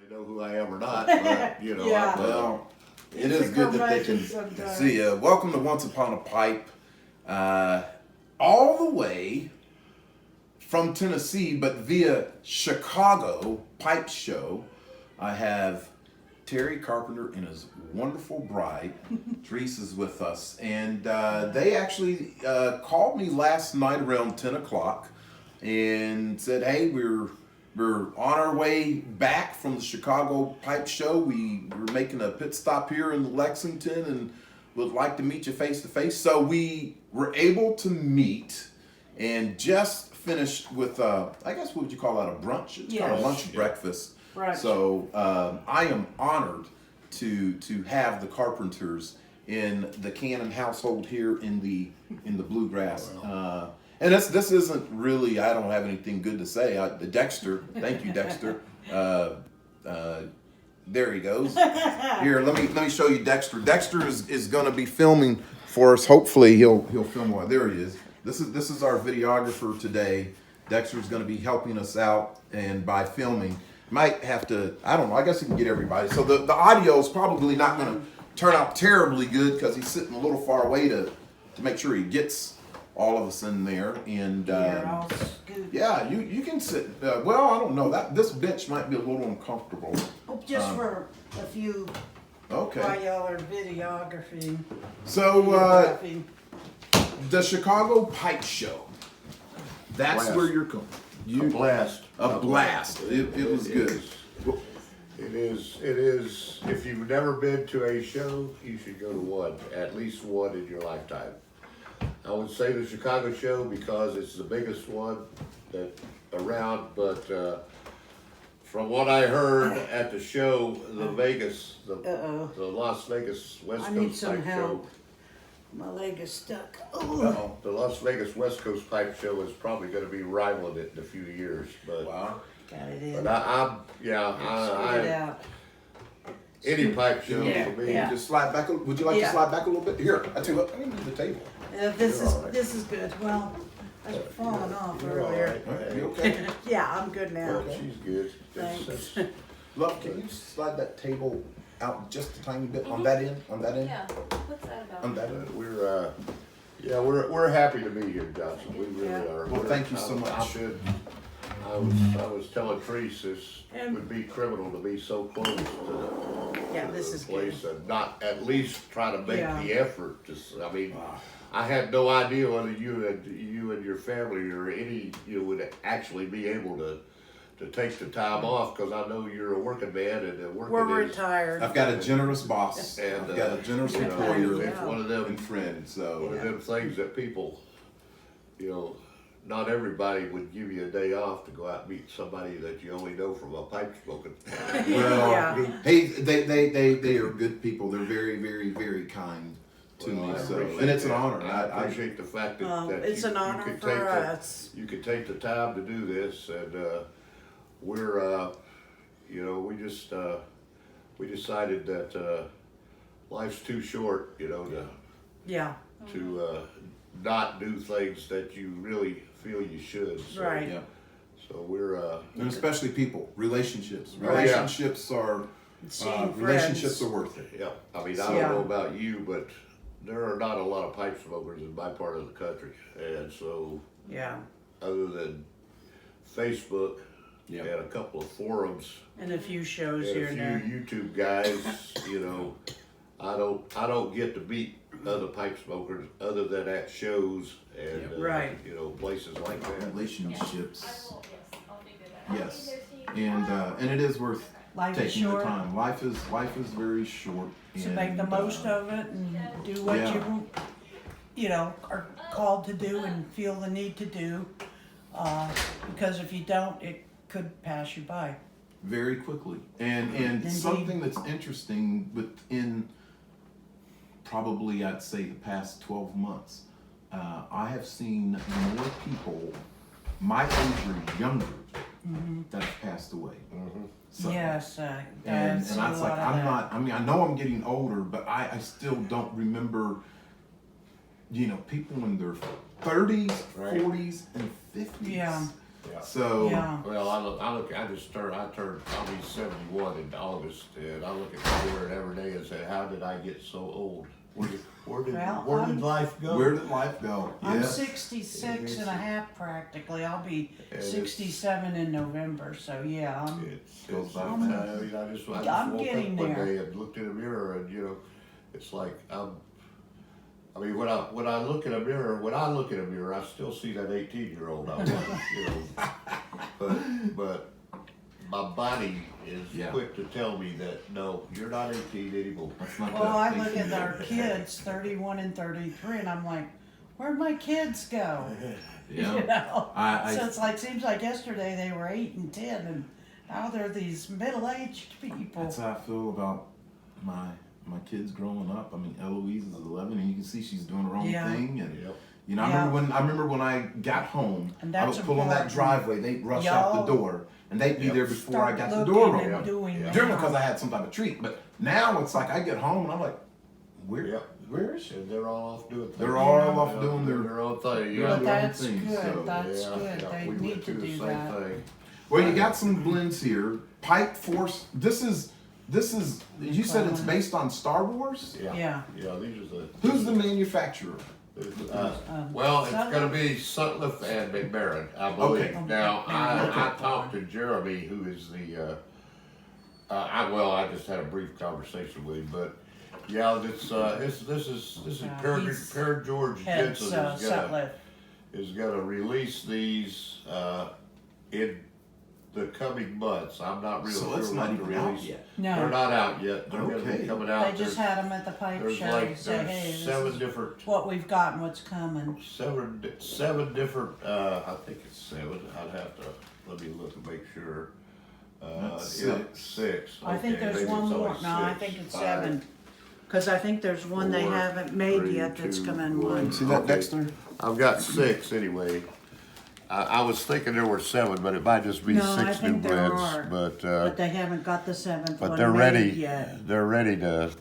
they know who I am or not, but you know, Yeah. Well, it It's is a good that they curmudgeon can sometimes. see you. Welcome to Once Upon a Pipe, all the way from Tennessee, but via Chicago Pipe Show. I have Terry Carpenter and his wonderful bride, Trease, is with us, and they actually called me last night around 10 o'clock and said, "Hey, we're on our way back from the Chicago Pipe Show. We're making a pit stop here in Lexington and would like to meet you face to face." So we were able to meet and just finished with, I guess, what would you call that, a brunch? It's kind of Yes. lunch breakfast. Brunch. So I am honored to have the Carpenters in the Cannon household here in the Bluegrass. And this isn't really, I don't have anything good to say. Dexter, thank you, Dexter. There he goes. Here, let me show you Dexter. Dexter is going to be filming for us. Hopefully he'll film one. There he is. This is our videographer today. Dexter's going to be helping us out, and by filming, might have to, I don't know, I guess he can get everybody. So the audio is probably not going to turn out terribly good because he's sitting a little far away to make sure he gets all of us in there. And yeah, you can sit. Well, I don't know, that this bench might be a little uncomfortable. Just for a few, while Okay. y'all are videography. So videographing. the Chicago Pipe Show. That's Blast. where you're coming. a blast. A blast. It was good. It is. If you've never been to a show, you should go to one, at least one in your lifetime. I would say the Chicago show because it's the biggest one that around, but from what I heard at the show, the Las Vegas West I need Coast some Pipe Show. help. My leg is stuck. Uh-oh. The Las Vegas West Coast Pipe Show is probably going to be rivaling it in a few years, but Wow. Got it in. but Spit it I out. any pipe show Yeah, for me. yeah. Just slide back. Would you like to Yeah. slide back a little bit? Here, I tell you what. I need the table. This You're is all right. this is good. Well, I was falling off You're all earlier. right. All right, you okay? Yeah, I'm good now. Well, she's good. Thanks. Love, can you slide that table out just a tiny bit on that end? On that end? Yeah, what's that about? On that end. We're happy to be here, Johnson. We really Yeah. are. Well, thank you so much. I was telling Treese this would be criminal to be so close to Yeah, this is the good. place and not at least try to make Yeah. the effort to. I mean, I had no idea whether you and your family or any would actually be able to take the time off because I know you're a working man and working We're is. retired. I've got a generous boss. And, I've got a generous you know, employer it's one of them and friend. So one of them things that people, not everybody would give you a day off to go out and meet somebody that you only know from a pipe smoking. well, Yeah. hey, they are good people. They're very, very, very kind to Well, me. I So, appreciate and it's an that. honor. I appreciate the fact that It's you, an honor you could for take us. you could take the time to do this, and we're we decided that life's too short, Yeah, to not do things that you really feel you should. So, right. yeah, So we're and especially people, relationships. yeah. Relationships are Seeing relationships friends. are worth it. yeah. I mean, I don't Yeah. know about you, but there are not a lot of pipe smokers in my part of the country, and so Yeah, other than Facebook Yeah. and a couple of forums and a few shows and here a and few there. YouTube guys, I don't get to meet other pipe smokers other than at shows and Right. places like that. Relationships, I will, yes, I'll figure that out. yes, and it is worth Life is taking the short, time. Life is very short. so make the most of it and do what Yeah. you are called to do and feel the need to do. Because if you don't, it could pass you by. very quickly. And Indeed. something that's interesting within probably I'd say the past 12 months, I have seen more people my age or younger that have passed away. So, Yes, and that's and a I was like, lot of I'm that. not. I mean, I know I'm getting older, but I still don't remember. People in their 30s, Right. 40s, and 50s. Yeah. Yeah. So Yeah. Well, I'll be 71 in August, and I look at the mirror every day and say, how did I get so old? Where did Well, life go? where did life go? I'm Yes. 66 and a half practically. I'll be And it's- 67 in November, so yeah, Goes by I mean, I just woke I'm up getting one there. day and looked in the mirror, and it's like I mean, when I look in a mirror, I still see that 18-year-old I was, but my body is Yeah. quick to tell me that no, you're not 18 anymore. That's not well, I that. look at our kids, 31 and 33, and I'm like, where'd my kids go? Yeah. You know? I- So it's like, seems like yesterday they were 8 and 10, and now they're these middle-aged people. That's how I feel about my kids growing up. I mean, Eloise is 11, and you can see she's doing her own Yeah. thing. And Yep. Yeah. I remember when I got home, And I that's would pull on that important. driveway. They'd rush out Y'all the door, and they'd be Yep. there before I got the Start door looking open. and doing Yeah. Generally now. because I had some type of treat. But now it's like I get home and I'm like, Yep. where is she? And they're all off doing things. They're all Yeah. off doing their own thing. Doing But their own that's thing, good. so, That's Yeah, good. yeah, They we need went to through the do same that. thing. Well, you got some blends here. Pipe Force. This is. You said it's based on Star Wars. Yeah. Yeah, these are the. Who's the manufacturer? Well, it's Sutliff? gonna be Sutliff and McBaron, I believe. Okay. Now, I Okay. talked to Jeremy, who is I just had a brief conversation with him, but yeah, this is he's Per George Heads, Jensen Sutliff. is gonna release these in the coming months. I'm not real So sure it's when not the even out release. yet. They're No, not out yet. They're gonna Okay. be coming out. they just had them at the pipe There's show. like Say, hey, there's this is what we've got and what's coming. seven different. I think it's 7. I'd have to let me look and make sure. That's yeah, 6. 6. I think Okay, there's maybe one it's more. only No, I 6, think it's 5, 7. Because I think there's one they 4, haven't made 3, yet that's 2, coming 1. one. See that, Okay. Dexter? I've got 6 anyway. I was thinking there were 7, but it might just be No, I 6 new think there blends. are. But But they haven't got the 7th but one they're made ready. yet. They're ready to.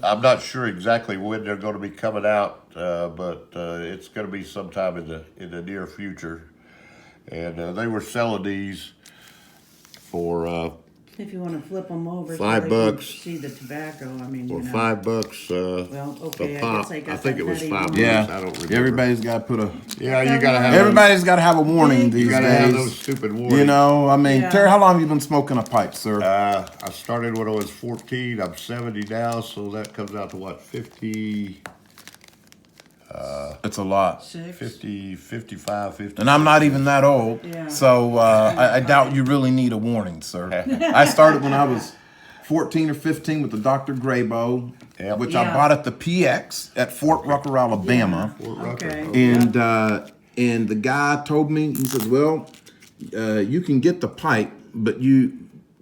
I'm not sure exactly when they're going to be coming out, but it's going to be sometime in the near future. And they were selling these for If you want to flip them over, $5 so they can see the tobacco. I mean, you know. $5. Well, okay, a I pop. guess they got I think that it was nutty $5. one. Yeah. I don't remember. Everybody's got to put a. Yeah, you gotta have. Everybody's got to have a warning these You gotta days. have those stupid warnings. You know, I mean, Yeah. Terry, how long have you been smoking a pipe, sir? I started when I was 14. I'm 70 now, so that comes out to what, 50, It's a lot. 6. 50, 55, 50. And I'm not even that old. Yeah. So I doubt you really need a warning, sir. I started when I was 14 or 15 with the Dr. Graybo, Yep. which I Yeah. bought at the PX at Fort Rucker, Alabama. Fort Rucker. Okay. And the guy told me, he says, well, you can get the pipe, but you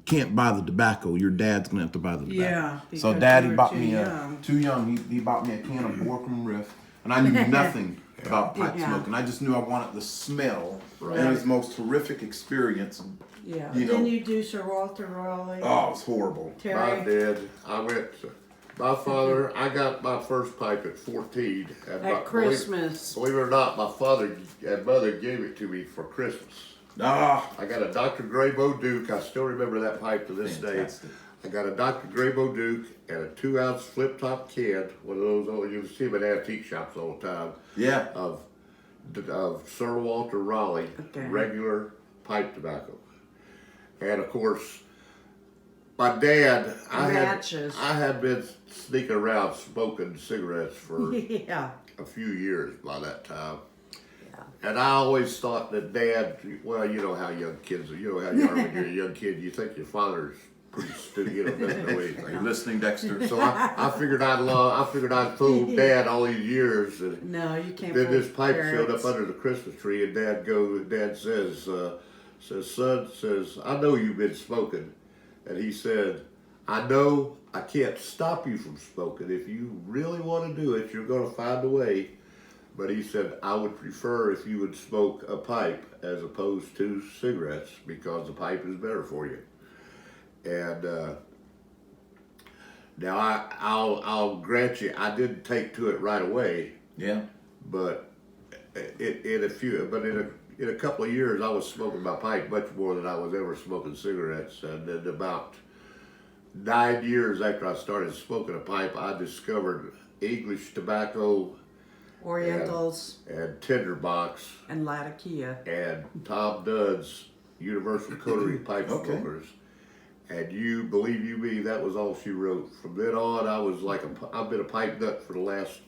can't buy the tobacco. Your dad's gonna have to buy the tobacco. Yeah, So because daddy you were bought too me young. too young. He bought me a can of Borkum Riff, and I knew nothing about pipe Yeah. smoking. I just knew I wanted the smell. Right. And it was the most horrific experience. Yeah. You Didn't know. you do Sir Walter Raleigh? Oh, it was horrible. My Terry? dad, my father, I got my first pipe at 14. And At Christmas. Believe it or not, my father and mother gave it to me for Christmas. Ah, I got a Dr. Graybo Duke. I still remember that pipe to this Fantastic. day. I got a Dr. Graybo Duke and a 2-ounce flip top can, one of those old, you see them at antique shops all the time, yeah. of Sir Walter Raleigh Okay. regular pipe tobacco. And of course, my dad, Matches. I had been sneaking around smoking cigarettes for Yeah. a few years by that time. And I always thought that Dad, well, you know how young kids are. You know how you are when you're a young kid. You think your father's pretty stupid, you know, doesn't know Are you anything. listening, Dexter? So I figured I'd fooled Dad all these years. And No, you can't. then fool this pipe showed parents. up under the Christmas tree, and Dad says, son, I know you've been smoking. And he said, I know I can't stop you from smoking. If you really want to do it, you're going to find a way. But he said, I would prefer if you would smoke a pipe as opposed to cigarettes because the pipe is better for you. And now I'll grant you, I didn't take to it right away, Yeah. but in in a couple of years, I was smoking my pipe much more than I was ever smoking cigarettes. And then about 9 years after I started smoking a pipe, I discovered English tobacco Orientals and Tinderbox and Latakia. and Tom Dunn's Universal Coterie Pipe Okay. Smokers. And you, believe you me, that was all she wrote. From then on, I was like I've been a pipe nut for the last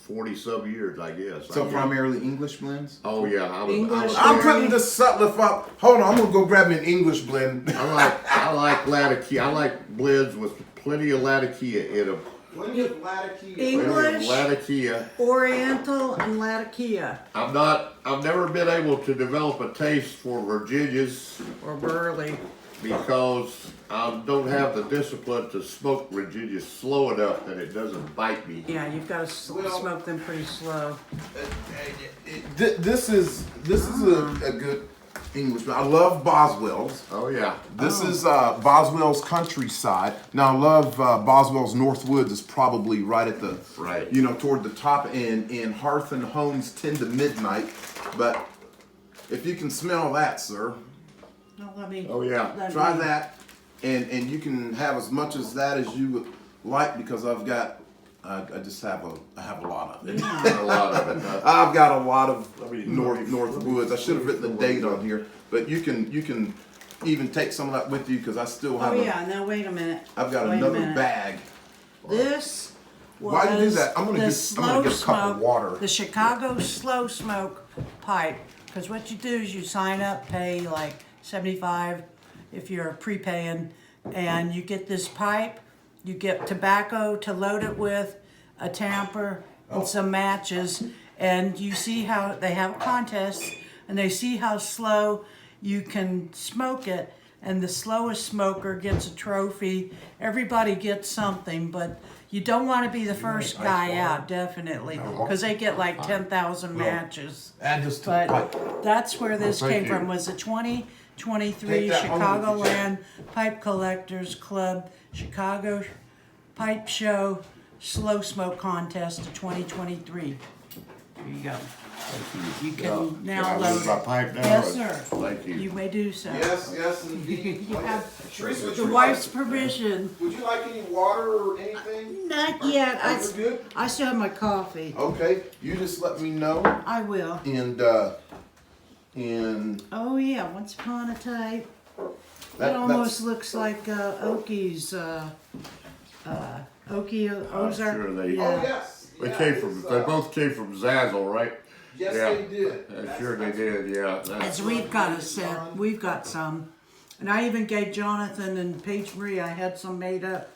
40-some years, I guess. So primarily English blends? Oh yeah, English. I'm putting this Sutliff up. Hold on, I'm gonna go grab me an English blend. I like Latakia. I like blends with plenty of Latakia in them. Plenty of Latakia. English, Latakia. Oriental, and Latakia. I've never been able to develop a taste for Virginias Or Burley. because I don't have the discipline to smoke Virginias slow enough that it doesn't bite me. Yeah, you've got to Well- smoke them pretty slow. This is a good English blend. I love Boswell's. Oh yeah. This is Boswell's Countryside. Now I love Boswell's Northwoods is probably right at the Right. toward the top end, and Hearth and Homes 10 to midnight. But if you can smell that, sir, No, let me. Oh yeah. try that, and you can have as much as that as you would like because I have a lot of it. A lot of it. Huh? I've got a lot of Let me- Northwoods. I should have written the date on here, but you can even take some of that with you because I still have. Oh yeah, now wait a minute. I've got Wait a another minute. bag. This was Why do you do that? I'm gonna the get a cup of smoke, water. The Chicago slow smoke pipe. Because what you do is you sign up, pay like $75 if you're prepaying, and you get this pipe. You get tobacco to load it with, a tamper, and some matches, and you see how they have a contest, and they see how slow you can smoke it, and the slowest smoker gets a trophy. Everybody gets something, but you don't want to be the first guy out, definitely, because they get like 10,000 matches. Add this to the pipe. But that's where this Well, thank came from, you. was the 2023 Take that home with you, Chicagoland Pipe Collectors Club Chicago Pipe Show Slow Smoke Contest of 2023. There you go. You can now Can I load lose my it. pipe now? Yes, or- sir. Thank you. You may do so. Yes, indeed. You have Trease, would the you wife's like- permission. Would you like any water or anything? Not yet. Are you good? I still have my coffee. Okay, you just let me know, I will. and Oh yeah, once upon a time. That- It almost that's- looks like Oki's, Oki Ozark. sure they- Yeah. yes. They came from. They both came from Zazzle, right? Yes, Yeah. they did. Sure they did. Yeah. As we've got a set, we've got some. And I even gave Jonathan and Paige Marie, I had some made up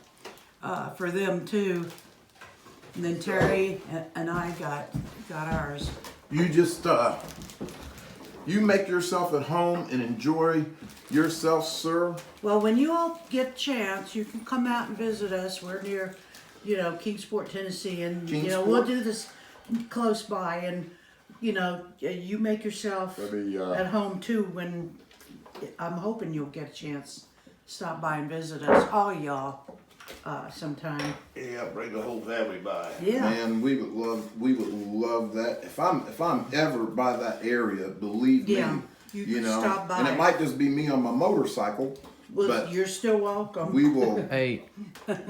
for them too. And then Terry and I got ours. You just you make yourself at home and enjoy yourself, sir. Well, when you all get a chance, you can come out and visit us. We're near, Kingsport, Tennessee, and we'll Kingsport? do this close by, and you make yourself Let me, at home too. When I'm hoping you'll get a chance, stop by and visit us, all y'all, sometime. Yeah, bring the whole family by. Yeah. Man, we would love that. If I'm ever by that area, believe Yeah, me, you can stop by. and it might just be me on my motorcycle, Well, but you're still welcome. we will Hey,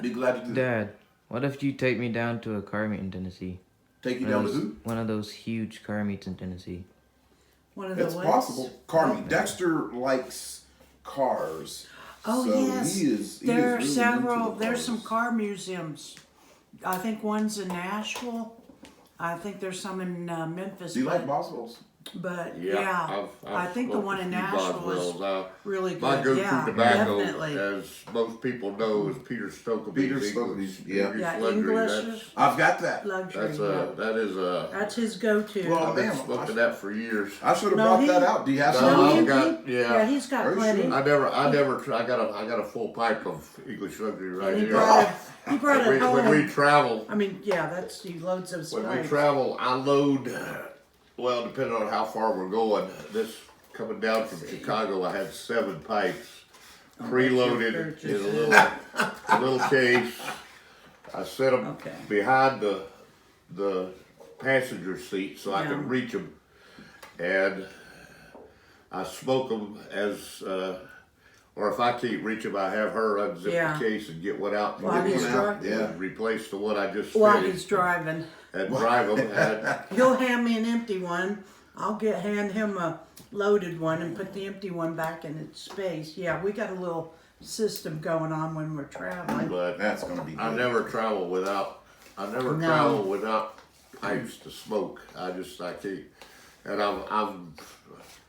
be glad to Dad, what if you take me down to a car meet in Tennessee? take you One down of to those, who? one of those huge car meets in Tennessee. One of the It's what's- possible. Carmi Dexter likes cars. Oh so yes, he is there are really several. into the There's some cars. car museums. I think one's in Nashville. I think there's some in Memphis. Do you like but- Boswell's? But Yeah. yeah, I've I think the smoked one a in few Nashville is Boswells. really good. My go-to yeah, tobacco, definitely. as most people know, is Peter Stokeby's Peter English- Stokeby's, yeah. English Yeah, luxury. English I've got that. luxury. That's yeah. that is a. That's his go-to. Well, I've been damn, smoking that for years. I should have No, brought he- that out. Do you have No, some? I've he- got- he- yeah. he's got Are you plenty. sure? I got a full pipe of English luxury right And he here. brought it. He brought it home. When we travel, I mean, yeah, that's he loads of when we spikes. travel, I load. Well, depending on how far we're going. This coming down from Chicago, I had 7 pipes preloaded that's in your a little case. I set them Okay. behind the passenger seat so I Yeah. could reach them. And I smoke them as, or if I can't reach them, I have her unzip Yeah. the case and get one out. And While get he's one out driving. and replace the one I just While finished he's driving. and drive them. And He'll hand me an empty one. I'll hand him a loaded one and put the empty one back in its space. Yeah, we got a little system going on when we're traveling. but That's gonna be I good. never travel without. I never No. travel without pipes to smoke. I can't. And I'm.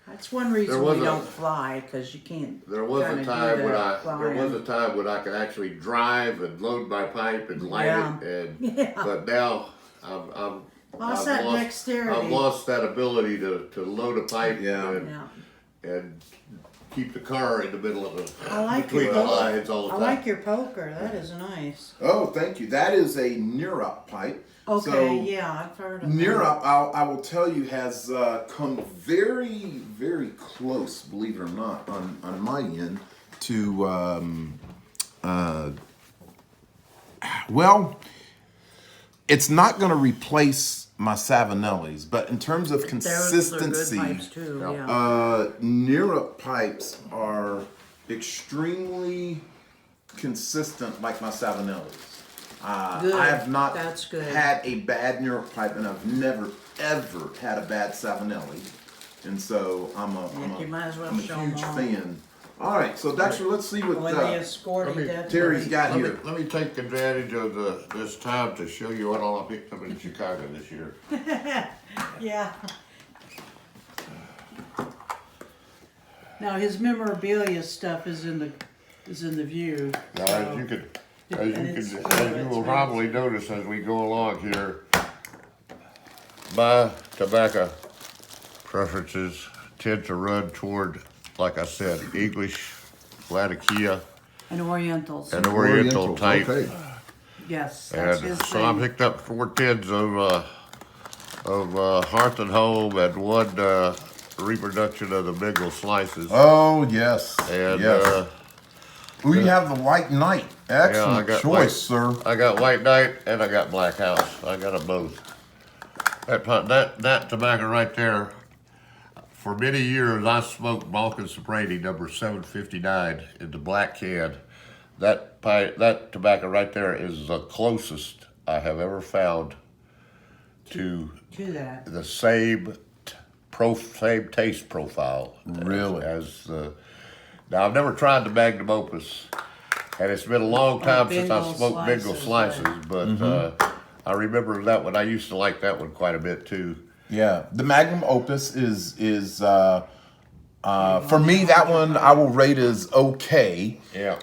That's one reason There was we a- don't fly, because you can't. There was kinda a do time when that there was a flying. time when I could actually drive and load my pipe and light Yeah. it, and Yeah. but now I'm Lost I've that lost, dexterity. I've lost that ability to load a pipe Yeah. Yeah. and keep the car in the middle of the I like between your the poker. lines all the I time. like your poker. That is nice. Oh, thank you. That is a Neurup pipe. Okay, So, yeah, I've heard of that. Neurup, I will tell you, has come very, very close, believe it or not, on my end to, well, it's not going to replace my Savinellis, but in terms of They're consistency, good pipes too, Yeah. yeah. Neurup pipes are extremely consistent like my Savinellis. Good. I have not That's good. had a bad Neurup pipe, and I've never ever had a bad Savinelli, and so I'm You might as well I'm a show 'em huge all. fan. All right, so Dexter, let's see what When they escorting let me- that Terry's to got Let me, here. let me take advantage of this time to show you what all I picked up in Chicago this year. Yeah. Now his memorabilia stuff is in the view. Now, so- as you And it's will expensive. probably notice as we go along here, my tobacco preferences tend to run toward, like I said, English, Latakia, And Orientals. and Oriental type. Okay. Yes, that's And his so I thing. picked up 4 tins of Hearth and Home and 1 reproduction of the Bengal slices. Oh yes, And yes. We have the White Knight. Excellent I got choice, white- sir. I got White Knight and I got Black House. I got them both. That tobacco right there. For many years, I smoked Balkan Soprani number 759 in the black can. That tobacco right there is the closest I have ever found to Do that. the same same taste profile. Really? As the. Now I've never tried the Magnum Opus, and it's been a long time since I Bengal smoked Bengal slices, slices. But I remember that one. I used to like that one quite a bit too. Yeah, the Magnum Opus is for me, that one I will rate as okay. Yeah.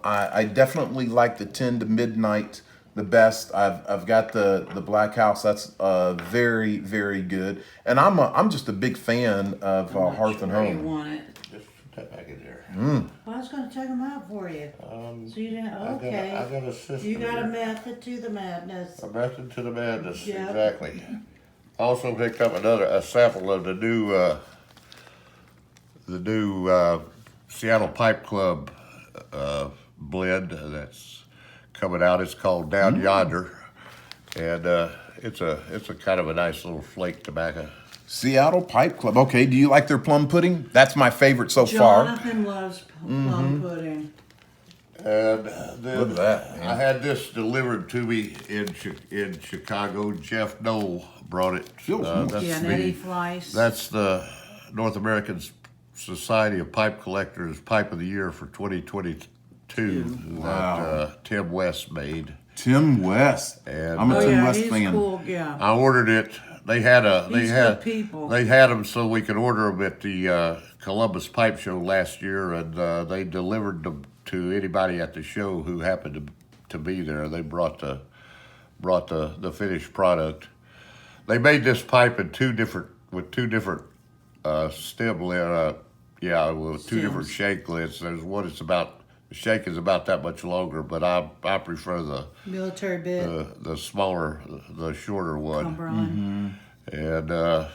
I definitely like the 10 to Midnight the best. I've got the Black House. That's very, very good. And I'm just a big fan of Hearth and Where you Home. want it? Just put that back in there. Well, I was gonna check them out for you. So you didn't, okay. I got a system. You got a here. method to the madness. A method to the madness. Yep. Exactly. Also picked up a sample of the new Seattle Pipe Club blend that's coming out. It's called Down Yonder, and it's a kind of a nice little flake tobacco. Seattle Pipe Club. Okay, do you like their plum pudding? That's my favorite so far. Jonathan loves plum pudding. And then Look at that, man. I had this delivered to me in Chicago. Jeff Knoll brought it. Feels nice. That's Yeah, and Eddie Fleiss. That's the North American Society of Pipe Collectors Pipe of the Year for 2022 Wow. that Tim West made. Tim West. And, I'm a Oh Tim yeah, West he's fan. cool, yeah. I ordered it. They had These good people. They had them so we could order them at the Columbus Pipe Show last year, and they delivered them to anybody at the show who happened to be there. They brought the finished product. They made this pipe in two different stem lid. With two different Stems. shank lids. There's one that's the shank is about that much longer, but I prefer Military bit. the smaller, the shorter one. Cumberland. And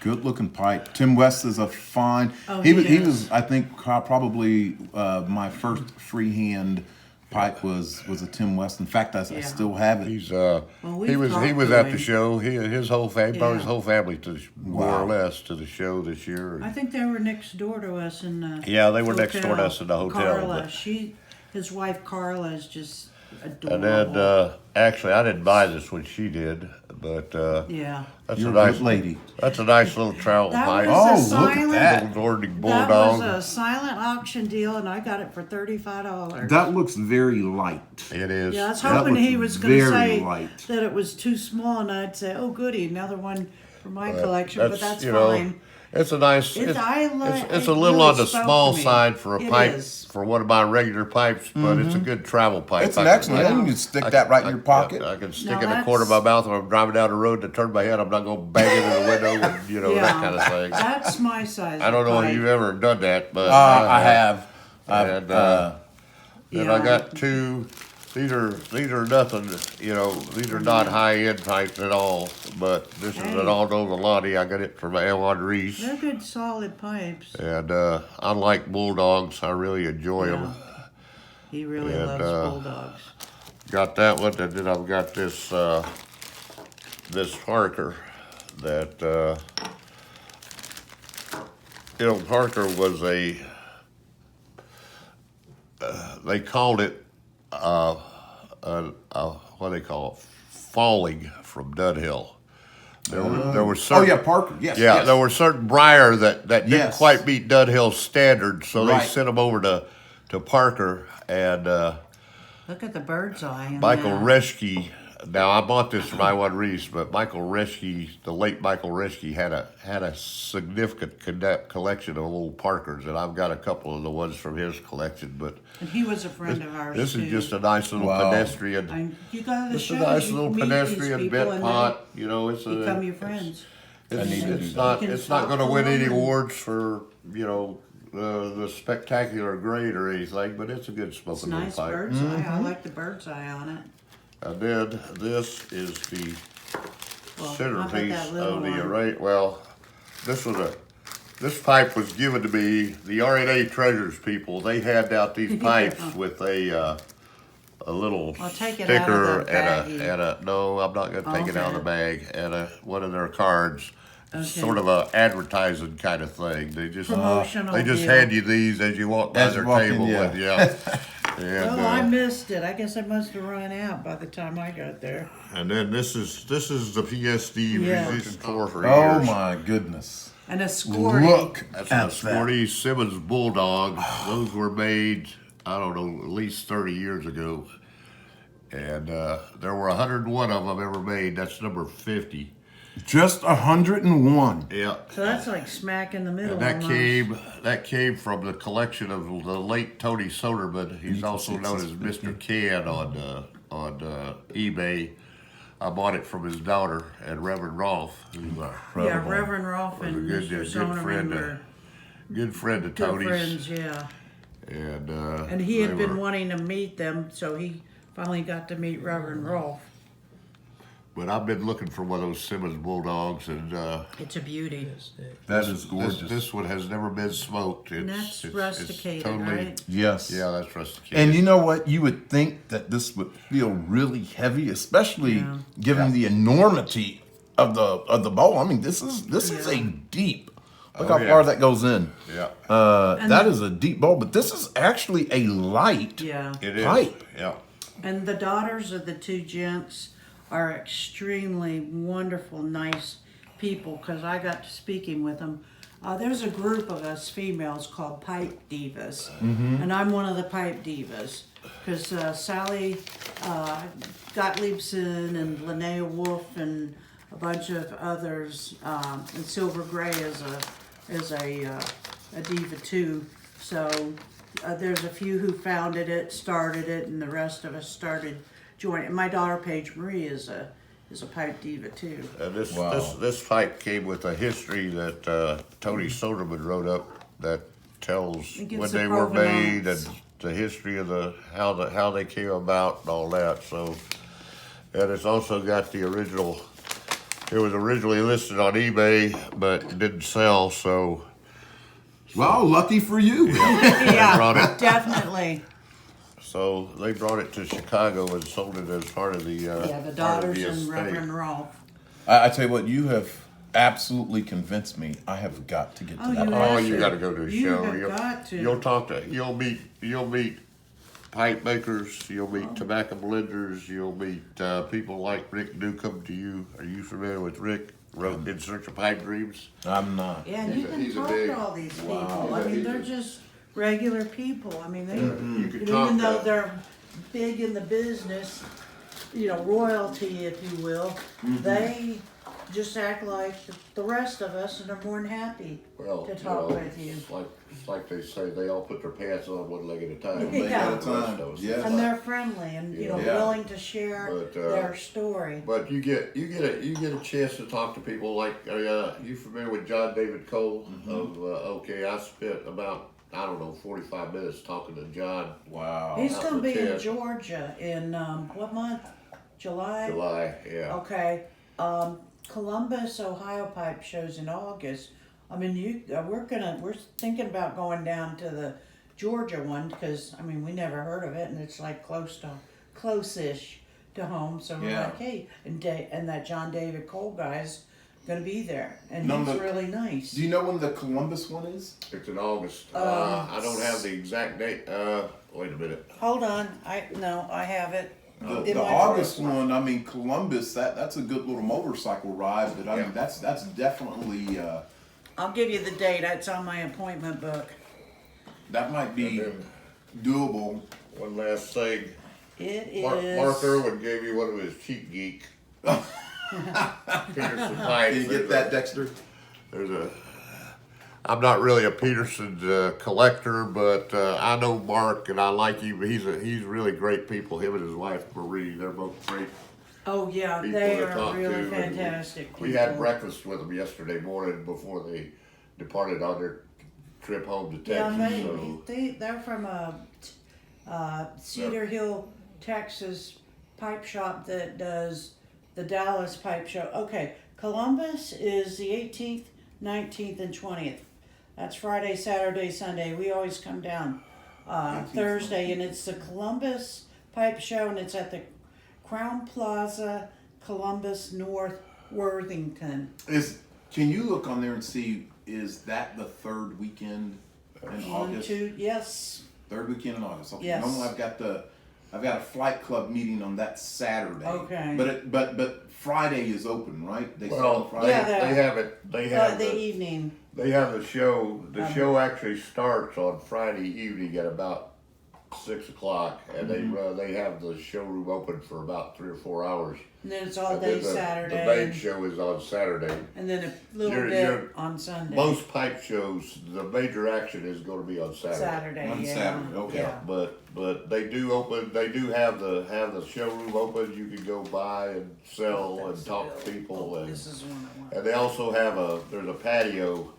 Good looking pipe. Tim West is a fine. Oh, he he was is. I think probably my first freehand pipe was a Tim West. In fact, I Yeah. still have it. He's we've he was talked at to the him. show. His whole family, brought his Yeah. whole family to more or Wow. less to the show this year. I think they were next door to us in the Yeah, they were next door to us in the hotel, Carla, but- his wife Carla is just And adorable. then actually, I didn't buy this when she did, but yeah. that's You're a nice a good lady. That's a nice little travel That pipe. was Oh, a look at silent. that. Little Nordic That bulldog. was a silent auction deal, and I got it for $35. That looks very light. It is. Yeah, I was That hoping he looks was going to very say light. that it was too small, and I'd say, "Oh, goody, another one for my But collection." But that's you know, fine. It's a nice. It's- I like- it's it a little really on the spoke small to me. side for a It pipe is. for one of my regular pipes, but it's a good travel pipe. It's an I can- excellent. Yeah. You can stick that right in your pocket. I can stick No, it in the corner of my that's- mouth when I'm driving down the road. To turn my head, I'm not going to bang into the window and Yeah, that kind of thing. That's my size. I don't know of if pipe. you've ever done that, but I have. And Yeah. I got two. These are nothing. These are not high end pipes at all. But this is Hey. an all over Lonnie. I got it from Trease. They're good, solid pipes. And I like bulldogs. I really enjoy them. He really And, loves bulldogs. Got that one, and then I've got this this Parker that Parker was a. They called it what do they call it? Falling from Dunhill. There were Oh certain. yeah, Parker. Yes. Yeah, yes. there were certain Briar that didn't Yes. quite meet Dunhill's standards, so they Right. sent them over to Parker and Look at the bird's eye. in Michael that. Reschke. Now I bought this from Reese, but Michael Reschke, the late Michael Reschke, had a significant collection of old Parkers, and I've got a couple of the ones from his collection. But And he was a friend of ours this too. is just a nice little Wow. pedestrian. You go to the It's show. a nice you little meet these pedestrian people bit and pot. they It's a become your friends. I need to do It's that. not. You can It's not talk going to to win any them. awards for the spectacular grade or anything, but it's a good It's smoking nice little pipe. bird's eye. I like the bird's eye on it. And then this is the Well, how about centerpiece that little of the one? array. Well, this pipe was given to me. The RNA Treasures people, they hand out these pipes with a little I'll take it sticker out of the baggie. and a no, I'm not going to take it out of the bag, and one of their cards. Okay. Sort of a advertising kind of thing. They just Promotional they just deal. hand you these as you walk by As you their walk in, table. yeah. And, yeah. And, Well, I missed it. I guess I must have run out by the time I got there. and then this is the PSD Yeah. resistant core for Oh years. my goodness! And a scoring. Look That's at a that. Sporty Simmons Bulldog. Those were made, I don't know, at least 30 years ago. And there were 101 of them ever made. That's number 50. Just 101. Yeah. So that's like smack in the middle. And that almost. came from the collection of the late Tony Soderman. He's also known as Mr. Can on eBay. I bought it from his daughter and Reverend Rolfe, who's Yeah, Reverend Rolfe was a and good- Mr. good Zonerman friend, were good friend of good Tony's. friends, yeah. And he they had been were- wanting to meet them, so he finally got to meet Reverend Rolfe. But I've been looking for one of those Simmons Bulldogs, and It's a beauty. That is gorgeous. this one has never been smoked. And that's rusticated, totally- right? Yes. Yeah, that's rusticated. And you know what? You would think that this would feel really heavy, especially Yeah. given the enormity of the bowl. I mean, this is a deep. Look Oh, how yeah. far that goes in. Yeah, That is a deep bowl, but this is actually a light. Yeah. it is. Pipe. Yeah. And the daughters of the two gents are extremely wonderful, nice people because I got to speaking with them. There's a group of us females called Pipe Divas, and I'm one of the Pipe Divas because Sally Gottliebson and Linnea Wolf and a bunch of others, and Silver Gray is a diva too. So there's a few who founded it, started it, and the rest of us started joining. My daughter Paige Marie is a pipe diva too. And Wow. this pipe came with a history that Tony Soderman wrote up that tells It gives when the they were made and provenance. the history of how they came about and all that. So, and it's also got the original. It was originally listed on eBay, but didn't sell. So Well, lucky for you. they brought Yeah, it. definitely. So they brought it to Chicago and sold it as part of the Yeah, the part of daughters the and estate. Reverend Rolf. I tell you what, you have absolutely convinced me. I have got to get to Oh, that. you Oh, have you to. got to go to a You show. have got to. You'll meet pipe makers. You'll meet tobacco blenders. You'll meet people like Rick Newcomb. Are you familiar with Rick? Wrote In Search of Pipe Dreams. I'm not. Yeah, and you can he's a talk big- to all these people. Wow. I mean, He's they're a- just regular people. I mean, they, You could and talk even though to- they're big in the business, royalty, if you will, they just act like the rest of us, and they're more than happy Well, to talk with you. It's like they say, they all put their pants on one leg at a time. One leg at a time, yeah. And they're friendly and Yeah. willing to share But, their story. But you get a chance to talk to people like you familiar with John David Cole? Okay, I spent about 45 minutes talking to John. Wow. He's out going to the be in tent. Georgia in what month? July. Yeah. Okay. Columbus, Ohio pipe shows in August. I mean, we're thinking about going down to the Georgia one because we never heard of it, and it's like close-ish to home. So we're Yeah. like, hey, and that John David Cole guy's gonna be there, and No, he's but really nice. Do you know when the Columbus one is? It's in August. I don't have the exact date. Wait a minute. Hold on, I have it. in The my August drawer. one, Columbus, that's a good little motorcycle ride, but Yeah. that's definitely, I'll give you the date. It's on my appointment book. that might be And doable. One last thing. It is. Mark Irwin gave me one of his cheap geek. Peterson pipes. Can you get that, Dexter? I'm not really a Peterson collector, but I know Mark and I like him. He's really great people. Him and his wife Marie, they're both great Oh yeah, people they to are talk really to. And fantastic. we had people. breakfast with them yesterday morning before they departed on their trip home to Yeah, Texas. So they're from Cedar Hill, Texas pipe shop that does the Dallas pipe show. Okay, Columbus is the 18th, 19th, and 20th. That's Friday, Saturday, Sunday. We always come down Thursday, and it's the Columbus Pipe Show, and it's at the Crown Plaza, Columbus, North Worthington. Can you look on there and see, is that the third weekend in August? Yes. Third weekend in August. Okay. Yes. Normally I've got a flight club meeting on that Saturday. Okay. But Friday is open, right? They sell well, on Friday. Yeah, they have it. They have The evening. They have the show. The show actually starts on Friday evening at about 6 o'clock, and they have the showroom open for about 3 or 4 hours. And then it's all And day then Saturday. The main show is on Saturday. And then a little You're- bit you're- on Sunday. Most pipe shows, the major action is going to be on Saturday. Saturday, On yeah. Saturday, okay. Yeah. But they do open. They do have the showroom open. You can go by and sell and talk to people, and This is one I want. and they also have there's a patio.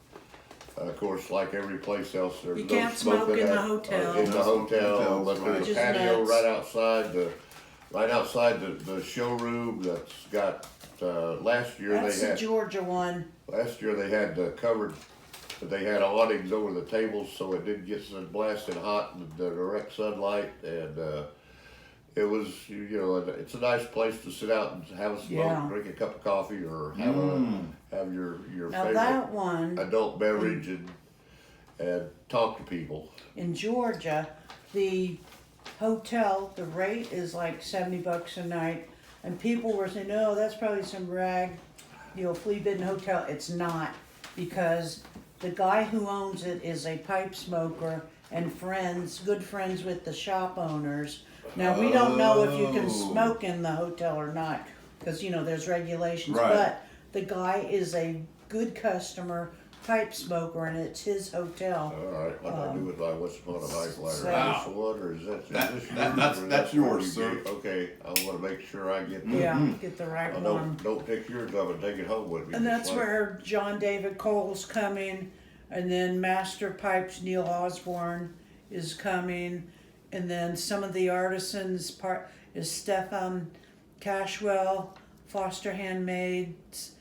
Of course, like every place else, there's You no can't smoke in the that- hotel. In the hotel, Hotels, but there's Which a is patio nuts. right outside the showroom that's got. Last year That's they the had Georgia one. covered. They had awnings over the tables so it didn't get so blasted hot in the direct sunlight, and it was it's a nice place to sit out and have a smoke, Yeah. drink a cup of coffee, or have your Now favorite that one adult beverage and talk to people. in Georgia, the hotel, the rate is like $70 a night, and people were saying, "No, that's probably some rag, flea bitten hotel." It's not, because the guy who owns it is a pipe smoker and good friends with the shop owners. Now we don't know if you can Oh. smoke in the hotel or not, because there's regulations. Right. But the guy is a good customer pipe smoker, and it's his hotel. All right, what I do with my what's upon a pipe lighter? so- This one, or is that this yours, or that's what yours, you sir. get? Okay, I want to make sure I get. Yeah, get the right I one. don't take yours up and take it home with me. And just that's like- where John David Cole's coming, and then Master Pipes Neil Osborne is coming, and then some of the artisans part is Stefan Cashwell, Foster Handmaids,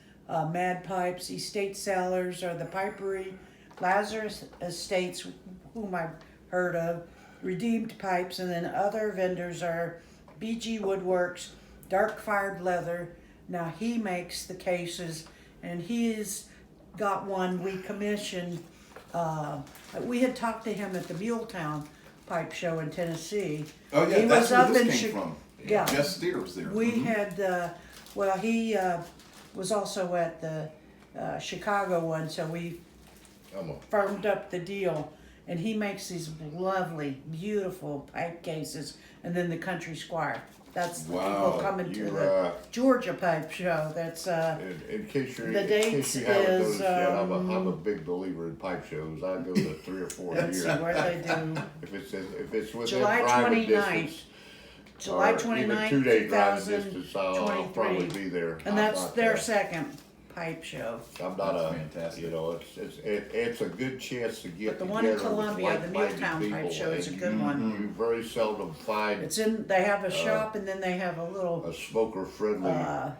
Mad Pipes, Estate Sellers, or the Pipery, Lazarus Estates, whom I've heard of, redeemed pipes, and then other vendors are BG Woodworks, Dark Fired Leather. Now he makes the cases, and he's got one we commissioned. We had talked to him at the Muletown Pipe Show in Tennessee. Oh yeah, He that's was where up this in came Chi- from. Yeah. Jess Steers there. We Mhm. had, well, he was also at the Chicago one, so we I'm a, firmed up the deal. And he makes these lovely, beautiful pipe cases, and then the Country Squire. That's the Wow, people coming to you, the Georgia Pipe Show. That's in case you're, The in dates case you haven't is, noticed yet, I'm a big believer in pipe shows. I go to 3 or 4 a let's see year. where they do. If it's within July driving 29th. distance, July or 29th, even 2-day driving distance, I'll 2023. probably be there. And I'm that's not, their second pipe show. I'm not That's a, fantastic. you know, it's a good chance to get But the one in together with Columbia, the like-minded Muletown Pipe people, Show is a and good one. You very seldom find It's in, they have a shop, and then they have a little a smoker-friendly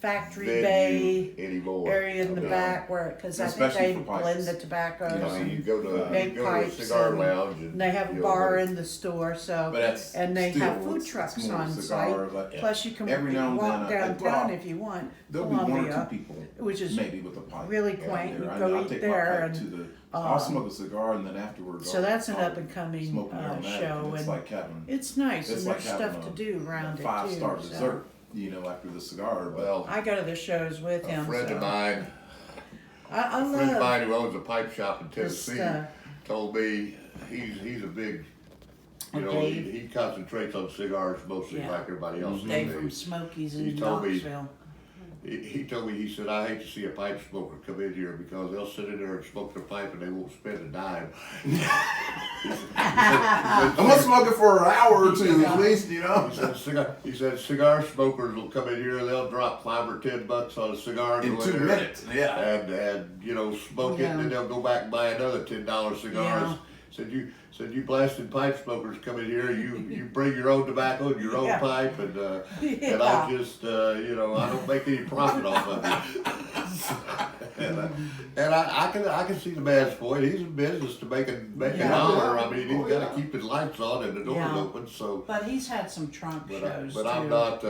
factory venue bay anymore. area in the I mean, back where, because I think Especially they for pipes. blend the tobaccos. I mean, you go to Make a pipes cigar and lounge and they have a you know, bar but in the store, so, But that's and they have still, food it's trucks more on cigar, site. like- Plus you can Every now and walk then, downtown well, if you want, There'll be 1 or 2 Columbia, people, which is maybe with a pipe. really out quaint. there. You I go know, I'll eat take there my pipe to the. I'll smoke a cigar and then afterwards. so I'll- that's an I'll up and coming smoke an aromatic, show, and it's and like having. it's nice, It's and like there's having stuff to do around it too. 5-star so. dessert, you know, after the cigar. But Well, I go to the shows with a him. friend so. of mine, I a friend of love mine who owns a pipe shop in this, Tennessee, told me he's a big, you know, Dave. he concentrates on cigars mostly Yeah. like everybody else. Dave these from days. Smokies He in told me- Knoxville. He told me, he said, I hate to see a pipe smoker come in here because they'll sit in there and smoke their pipe and they won't spend a dime. I'm gonna smoke it for an hour or 2 at least, you know. He said cigar smokers will come in here and they'll drop $5 or $10 on a cigar In go 2 there minutes, yeah. and you know smoke it, Yeah. and then they'll go back and buy another $10 cigars. Yeah. Said you blasted pipe smokers come in here. You bring your own tobacco and your own Yeah. pipe, and Yeah. I just you know I don't make any profit off of it. and I can see the man's point. He's in business to make a Yeah. dollar. I mean, he's Oh, got yeah. to keep his lights on and the doors Yeah. open. So. But he's had some trunk shows But too. I'm not,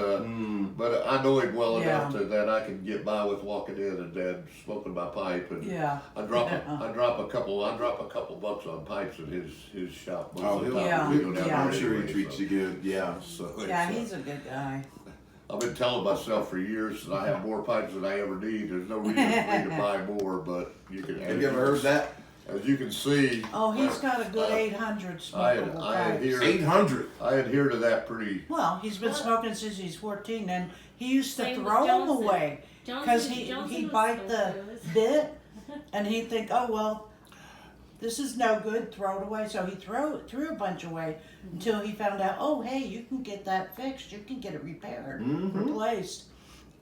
but I know him well Yeah. enough that I can get by with walking in and smoking my pipe, and Yeah. I drop a couple bucks on pipes at his shop most Oh, of the he'll, time. Yeah. We go down Yeah. I'm there sure he anyway, treats you good. Yeah. So Yeah, it's, he's a good guy. I've been telling myself for years that I have more pipes than I ever need. There's no reason for me to buy more, but you can. Have you ever heard that? As you can see, Oh, he's got a good 800 smokable I pipes. adhere 800. I adhere to that pretty. Well, he's been smoking since he's 14, and he used to Same with throw them Johnson. away because Johnson he'd was bite so the good. bit, and he'd think, oh well, this is no good, throw it away. So he threw a bunch away until he found out, oh hey, you can get that fixed, you can get it repaired, replaced,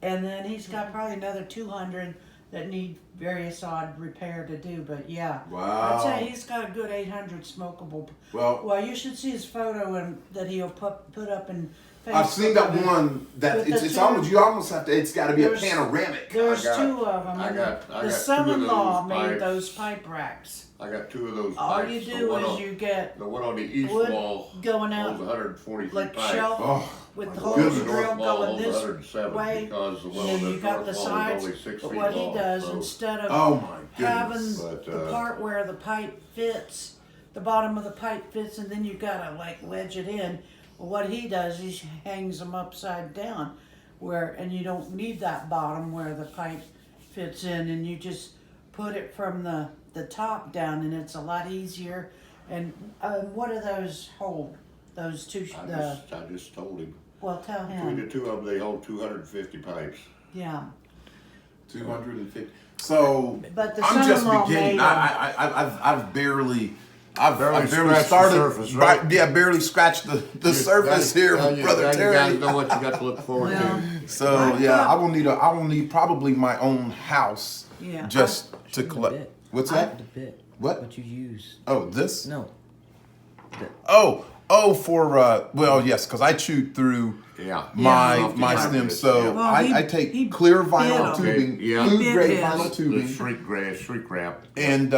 and then he's got probably another 200 that need various odd repair to do. But yeah, Wow. I'd say he's got a good 800 smokable. Well, Well, you should see his photo and that he'll put up in Facebook. I've seen that one that With it's the two- almost, you almost have to, it's got to be a There's- panoramic. There's I got- 2 of them. I and got the 2 of those son-in-law made pipes. those pipe racks. I got 2 of those All pipes. you The do one is on- you get the one on the east wood wall going holds out 143 like pipes. shelf Oh, with the The holes north drilled wall going holds this 107 way. because the And one then on the you got north the wall sides. is only 6 But feet what long. he does so instead of oh my having goodness. But, the part where the pipe fits, the bottom of the pipe fits, and then you gotta like wedge it in. Well, what he does, he hangs them upside down, and you don't need that bottom where the pipe fits in, and you just put it from the top down, and it's a lot easier. And what do those hold? Those two. I just told him. Well, tell Between him. the 2 of them, they hold 250 pipes. Yeah, 250. So but the I'm just son-in-law beginning. made I've barely. I've Barely barely scratched the started. surface, right? Yeah, barely scratched the surface here, Now you brother guys Terry. know what you got to look forward Well, to. So I've yeah, got- I will need probably my own house Yeah. just to The collect. bit. What's The that? bit. What? What you use? Oh, this? No. Oh, for well, yes, because I chewed through Yeah. my Yeah. my Yeah. stem, so Well, he I take bid clear 'em. vinyl Okay, tubing, yeah. food He grade bid vinyl his. The tubing, shrink wrap. and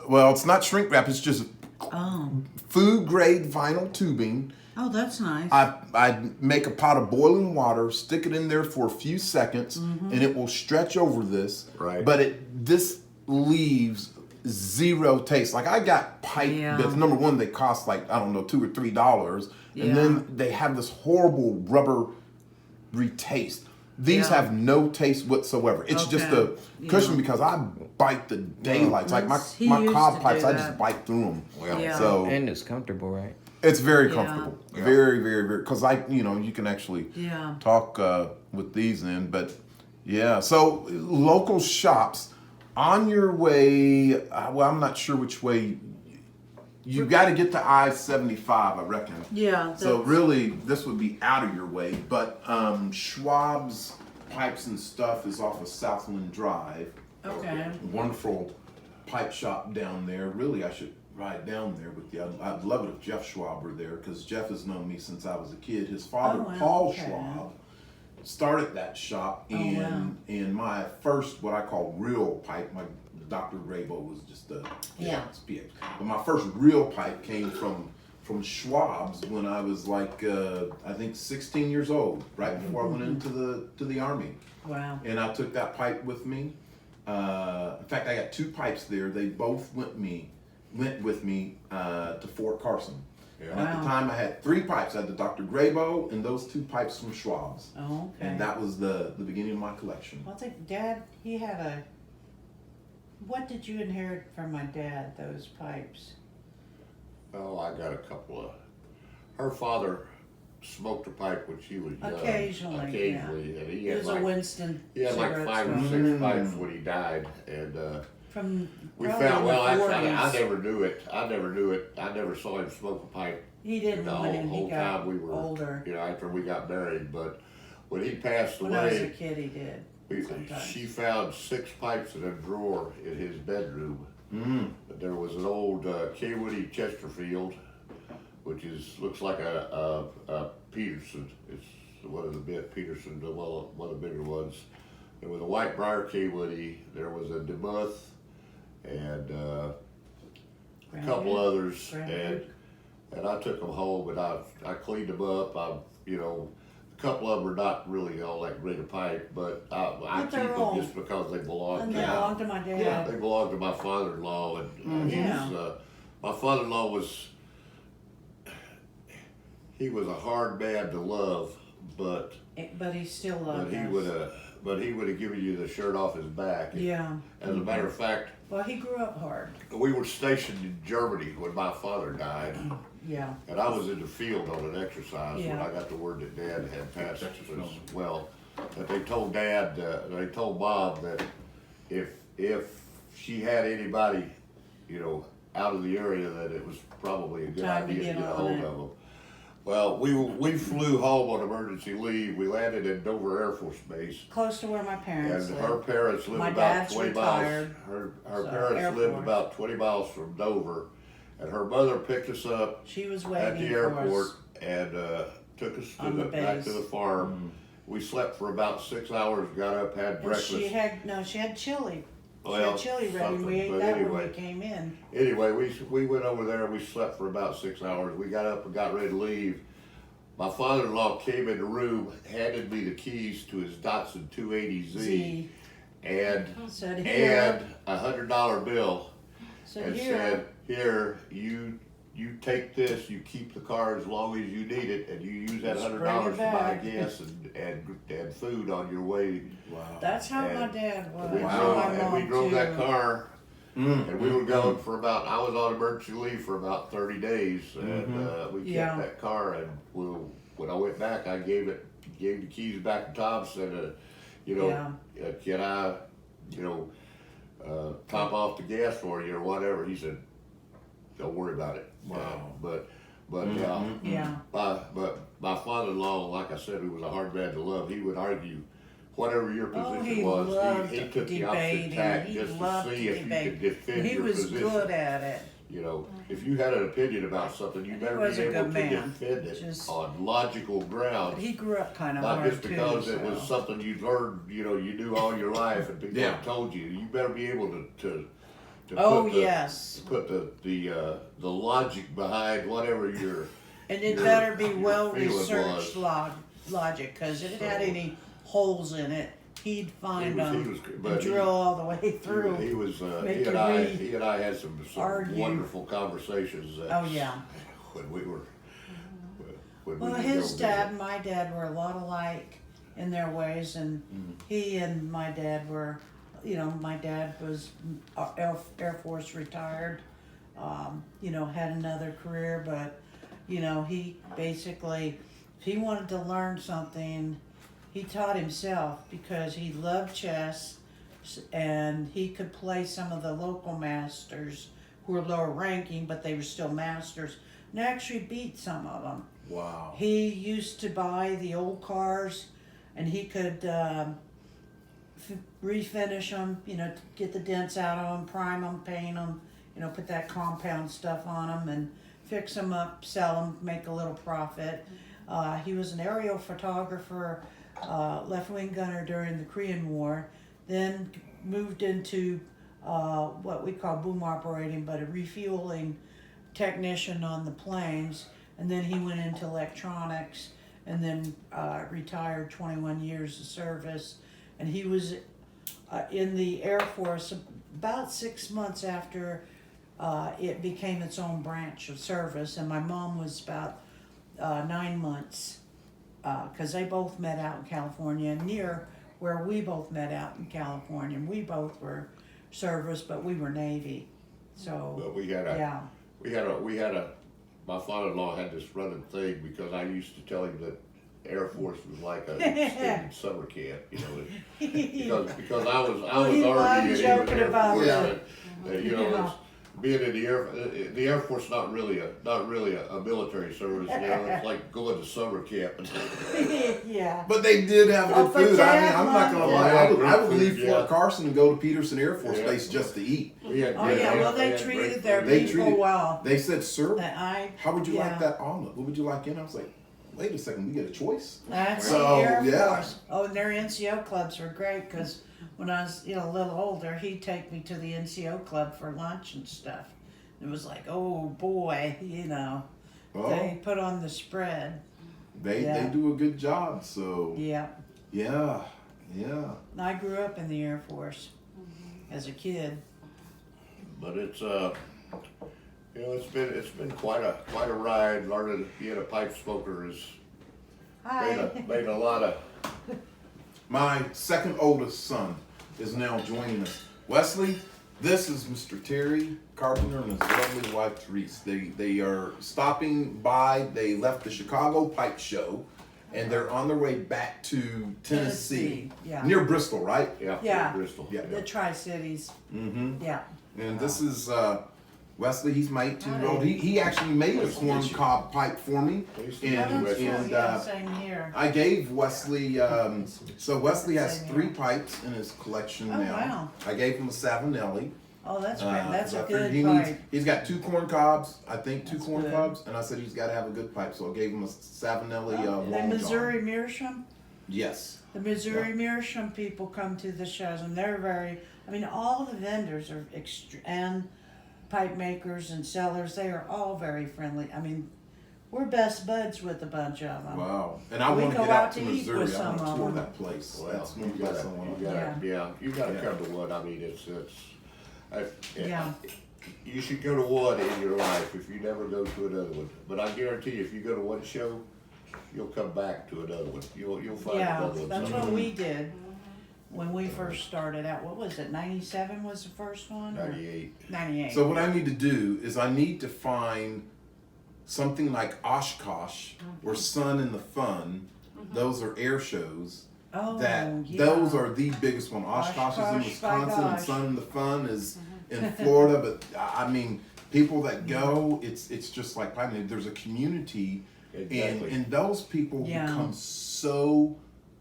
well, it's not shrink wrap; it's just Oh. Food grade vinyl tubing. Oh, that's nice. I make a pot of boiling water, stick it in there for a few seconds, and it will stretch over this. Right. But this leaves zero taste. Like I got pipe Yeah. bits. Number one, they cost like, I don't know, $2 or $3, Yeah. and then they have this horrible rubbery taste. These Yeah. have no taste whatsoever. It's just a Okay. cushion Yeah. because I bite the daylights. Like He my used cob to pipes, do I that. just bite through them. Well, Yeah. So And it's comfortable, right? it's very Yeah. comfortable. Yeah. Very, very, very. Because you can actually Yeah. talk with these in. But yeah, so local shops on your way. Well, I'm not sure which way. You got to get to I-75, I reckon. Yeah. So really, this would be out of your way. But Schwab's Pipes and Stuff is off of Southland Drive. Okay. Wonderful pipe shop down there. Really, I should ride down there with you. I'd love it if Jeff Schwab were there because Jeff has known me since I was a kid. His father, Oh, wow. Paul Okay. Schwab, started that shop, Oh, and wow. in my first what I call real pipe, my Dr. Grabo was just a Yeah. PX. But my first real pipe came from Schwab's when I was like I think 16 years old, right before I went into the army. Wow. And I took that pipe with me. In fact, I got 2 pipes there. They both went with me to Fort Carson. Yeah. And at Wow. the time, I had 3 pipes. I had the Dr. Grabo and those 2 pipes from Schwab's. Oh, okay. And that was the beginning of my collection. I think Dad, he had a. What did you inherit from my dad? Those pipes. Oh, I got a couple of. Her father smoked a pipe when she was young. Occasionally, Occasionally, and he It had was like a Winston. he had like cigarette 5 or smoke. 6 pipes when he died, and From we probably found. in Well, the actually, I 40s. never knew it. I never saw him smoke a pipe He didn't the when he whole got time we were older. You know, after we got married, but when he passed When I was a away, kid, he did. sometimes. she found 6 pipes in a drawer in his bedroom. But there was an old Kaywoody Chesterfield, which looks like a Peterson. It's one of the Petersons, one of the bigger ones. There was a White Briar Kaywoody. There was a DeMuth, and a couple others. And I took them home and I cleaned them up. A couple of them are not really all that great a pipe, but I But keep they're them all- just because they belong And to they me. belonged to my dad. Yeah, they belonged to my father-in-law, and Yeah. my father-in-law he was a hard man to love, but But he still loved he us. would have given you the shirt off his back. Yeah. As a matter of fact, Well, he grew up hard. we were stationed in Germany when my father died, Yeah. and I was in the field on an exercise when Yeah. I got the word that Dad had passed as well. That they told Dad, they told Bob that if she had anybody, out of the area, that it was probably a good Time to idea to get get a on hold it. of them. Well, we flew home on emergency leave. We landed at Dover Air Force Base. Close to where my parents And lived. her parents lived My about dad's 20 retired, miles. Her so Air parents lived Force. about 20 miles from Dover, and her mother picked us up She was at waiting the for airport us. and took us On the back to base. the farm. We slept for about 6 hours, got up, had And breakfast. she had chili. She Well, had chili ready. and We something, ate but that when anyway. we came in. Anyway, we went over there. We slept for about 6 hours. We got up and got ready to leave. My father-in-law came in the room, handed me the keys to his Datsun 280Z, Z. and Said here. $100 bill, Said and here. said, "Here, you take this. You keep the car as long as you need it, and you use that Just bring $100 it to buy back." gas and food on your way." Wow. That's how And my dad was. We Wow. drove, My and we mom, drove that too. car. And we were gone for about, I was on emergency leave for about 30 days, and we kept Yeah. that car, and when I went back, I gave the keys back to Tom, said, can I, top off the gas for you or whatever? He said, don't worry about it. Wow. But Yeah. but my father-in-law, like I said, he was a hard man to love. He would argue whatever your Oh, position he was. loved He took the opposite debating. tack He just to loved see to if you debate. could defend He your was position. good at it. If you had an opinion about something, you better was be a able good to man. defend it Just- on logical But grounds. he grew up kind of Not hard just too. because it was so. something you learned, you knew all your life and people Yeah. had told you. You better be able to Oh, put the, yes. put the logic behind whatever you're. And it your- better be your well feeling researched was. logic, because if it had So- any holes in it, he'd find them he was- but and he- drill all the way through. He was, Make he you and I, read, he and I had some argue. wonderful conversations that. Oh, yeah. When we were. When we Well, would his go dad visit. and my dad were a lot alike in their ways, and he and my dad were, my dad was Air Force retired, had another career, but, he basically, if he wanted to learn something, he taught himself because he loved chess and he could play some of the local masters who were lower ranking, but they were still masters, and actually beat some of them. Wow. He used to buy the old cars, and he could refinish them, to get the dents out of them, prime them, paint them, put that compound stuff on them, and fix them up, sell them, make a little profit. He was an aerial photographer, left wing gunner during the Korean War, then moved into what we call boom operating, but a refueling technician on the planes. And then he went into electronics, and then retired 21 years of service. And he was in the Air Force about 6 months after it became its own branch of service. And my mom was about 9 months, because they both met out in California, near where we both met out in California. We both were service, but we were Navy. So, But we had yeah. my father-in-law had this running thing because I used to tell him that Air Force was like an extended summer camp, because I was Well, he Army and loved he was joking Air about Force, it. it's, being in the Air Force not really a military service, it's like going to summer camp. Yeah. But they did have Oh, good but food. I mean, Dad I'm not gonna loved lie. it. I would leave Yeah. Fort Carson and go to Peterson Air Force Yeah. Base just to eat. We had Oh great- yeah, well we they had treated great their food. They people treated- well. They said, "Sir, That how would you yeah. like that omelet? What would you like in?" I was like, "Wait a second, we get a choice." That's So, the Air yeah. Force. Oh, and their NCO clubs were great, because when I was a little older, he'd take me to the NCO club for lunch and stuff. It was like, oh boy, Well, they put on the spread. they Yeah. do a good job. So Yeah. yeah. And I grew up in the Air Force as a kid. But it's it's been quite a ride. Learning being a pipe smoker has Hi. made a lot of. My second oldest son is now joining us. Wesley, this is Mr. Terry Carpenter and his lovely wife Trease. They are stopping by. They left the Chicago Pipe Show, and they're on their way back to Tennessee, Yeah. near Bristol, right? Yeah, Yeah. Bristol. Yeah. The Tri-Cities. Mm-hmm. Yeah. And this is Wesley. He's my 18-year-old. Hi. He actually made a corn cob pipe for me, Nice to Oh, and meet you, that's Wesley. cool. Yeah, same here. I gave Wesley. So Wesley has Same 3 here. pipes in his collection Oh, now. wow. I gave him a Savinelli. Oh, that's great. That's I a figured good pipe. He's got 2 corn cobs, I think 2 That's corn good. cobs, and I said he's got to have a good pipe, so I gave him a Savinelli The long Missouri Meerschaum. Yes. The Missouri Meerschaum people come to the shows, and they're all the vendors are and pipe makers and sellers, they are all very friendly. We're best buds with a bunch of them. Wow. And I We want to go get out out to to eat Missouri. with I want to some of tour them. that place. Well, That's one you place gotta, I want you to gotta, Yeah. you gotta Yeah. come to one. Yeah. You should go to one in your life if you never go to another one. But I guarantee you, if you go to one show, you'll come back to another one. You'll find Yeah, another one. that's somewhere. what we did when we first started out. What was it, 97 was the first one? Or 98. 98. So what I need to do is I need to find something like Oshkosh or Sun in the Fun. Those are air shows. Oh, That yeah. those are the biggest one. Oshkosh is in Oshkosh, by Wisconsin, and gosh. Sun in the Fun is in Florida. But I mean, people that go, it's just like there's a community, Exactly. and those people Yeah. become so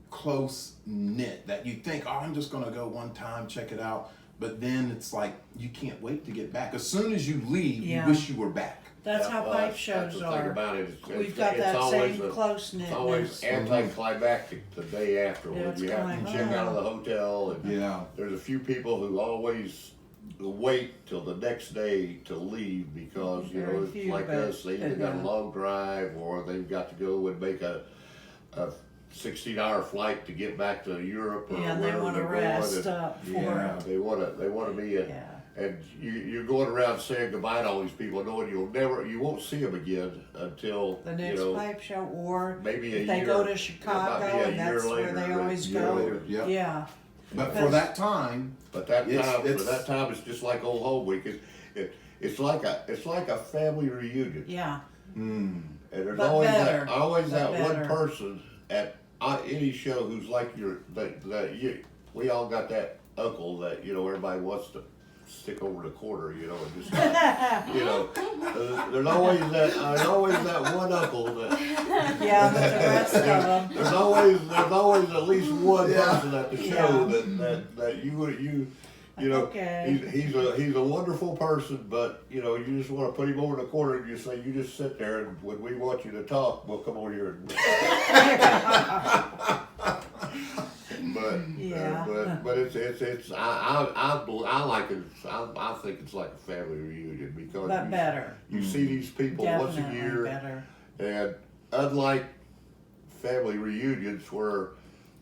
close knit that you think, oh, I'm just gonna go one time, check it out. But then it's like you can't wait to get back. As soon as you leave, Yeah. you wish you were back. That's Yeah, how well, pipe that's shows the thing are. about it. We've got that always same close-knitness. It's always anticlimactic the day after Yeah, when it's you have to going, check out of oh. the hotel. And Yeah. there's a few people who always wait till the next day to leave because, you know, Very it's few, like but- us, they either got a yeah. long drive or they've got to go and make a 16-hour flight to get back to Europe or Yeah, and they wherever wanna they're going. rest and- up for Yeah, it. they wanna be at, Yeah. and you're going around saying goodbye to all these people, knowing you won't see them again until, The you next know, pipe show, or maybe a if they year. go to It might Chicago, be a and year that's where later, they or a always year go. later. Yeah. Yeah. But for that time, But that It's- time, for it's- that time, it's just like old home week. It's like a family reunion. Yeah. And there's But always better. always But that one better. person at any show who's like we all got that uncle that, you know, everybody wants to stick over the corner, you know, and just, you know, there's always that one uncle that, Yeah, but the rest of them. there's always at least one Yeah. person at the show that you know, Okay. he's a wonderful person, but you know, you just want to put him over in the corner and you say, you just sit there, and when we want you to talk, we'll come over here and. Yeah. But it's I like it. I think it's like a family reunion because But better. you see these people once a Definitely year, better. and unlike family reunions where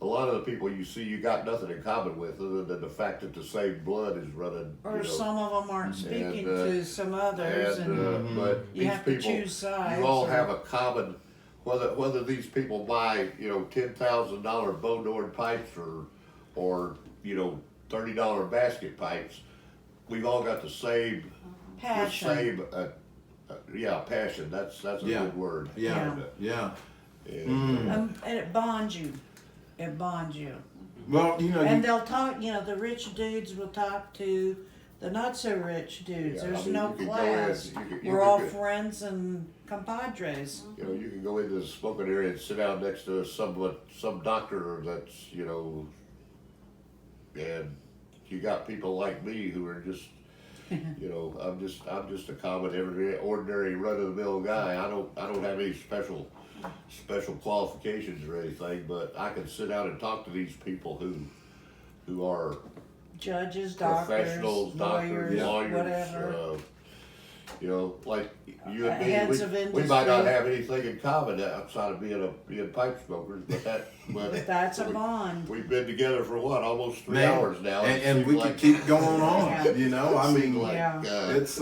a lot of the people you see you got nothing in common with other than the fact that the same blood is running. Or you know, some of them aren't speaking and, to some others, and but you these have to people, choose sides. you all or- have a common, whether these people buy, you know, $10,000 Bowdoin pipes or you know, $30 basket pipes, we've all got the same passion. The same passion. That's a Yeah. good word. yeah, yeah. And, And it bonds you. It bonds you. Well, you know, And they'll talk, you know, the rich dudes will talk to the not so rich dudes. Yeah, I There's mean, no you can go class. in, you We're can all go- friends and compadres. you know, you can go into the smoking area and sit down next to some doctor that's, you know, and you got people like me who are just, you know, I'm just a common, ordinary, run of the mill guy. I don't have any special qualifications or anything, but I can sit down and talk to these people who are Judges, doctors, professionals, doctors, lawyers, whatever. you know, like you and Heads me, of we might not industry. have anything in common outside of being pipe smokers, but That's a bond. we've been together for what, almost 3 man, hours now. It and seems we like- could keep going on. Yeah. You know, I it seems mean, like, Yeah. it's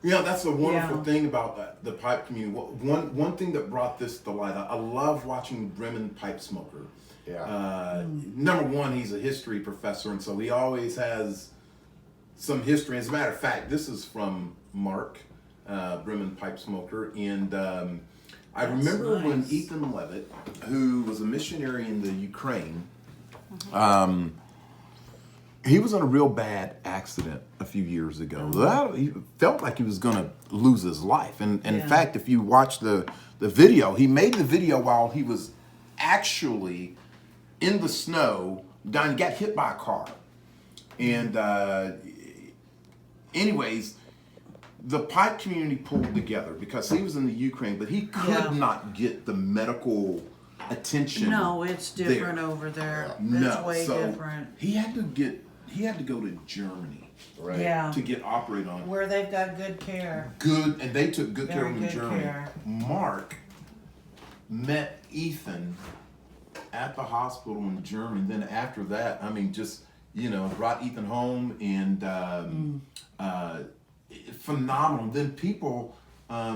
you know, that's the wonderful Yeah. thing about the pipe community. One thing that brought this to light, I love watching Bremen Pipe Smoker. yeah. Number one, he's a history professor, and so he always has some history. As a matter of fact, this is from Mark, Bremen Pipe Smoker, and I That's remember when nice. Ethan Levitt, who was a missionary in the Ukraine, he was in a real bad accident a few years ago. He felt like he was going to lose his life. And in Yeah. fact, if you watch the video, he made the video while he was actually in the snow, got hit by a car. And anyways, the pipe community pulled together because he was in the Ukraine, but he could Yeah. not get the medical attention. No, it's different there. over there. No, It's way so different. he had to go to Germany Right. Yeah. to get operated on. Where they've got good care. Good, and they took good care Very of him in good Germany. care. Mark met Ethan at the hospital in Germany. Then after that, I mean, just brought Ethan home and phenomenal. Then people,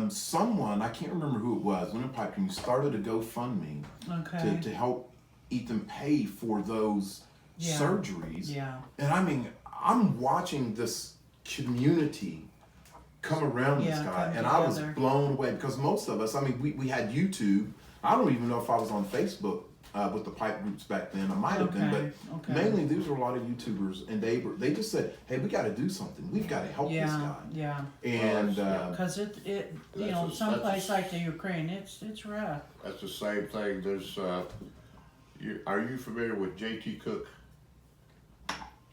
someone I can't remember who it was, when pipe community started a GoFundMe Okay. to help Ethan pay for those Yeah. surgeries. Yeah. And I mean, I'm watching this community come around this Yeah, guy, come and I was together. blown away because most of us, I mean, we had YouTube. I don't even know if I was on Facebook with the pipe groups back then. I might have been, Okay, but okay. mainly these were a lot of YouTubers, and they just said, "Hey, we got to do something. We've got to help this Yeah. guy." Yeah. And Because it you know, That's a- someplace like the Ukraine, it's rough. That's the same thing. There's, are you familiar with J.T. Cook?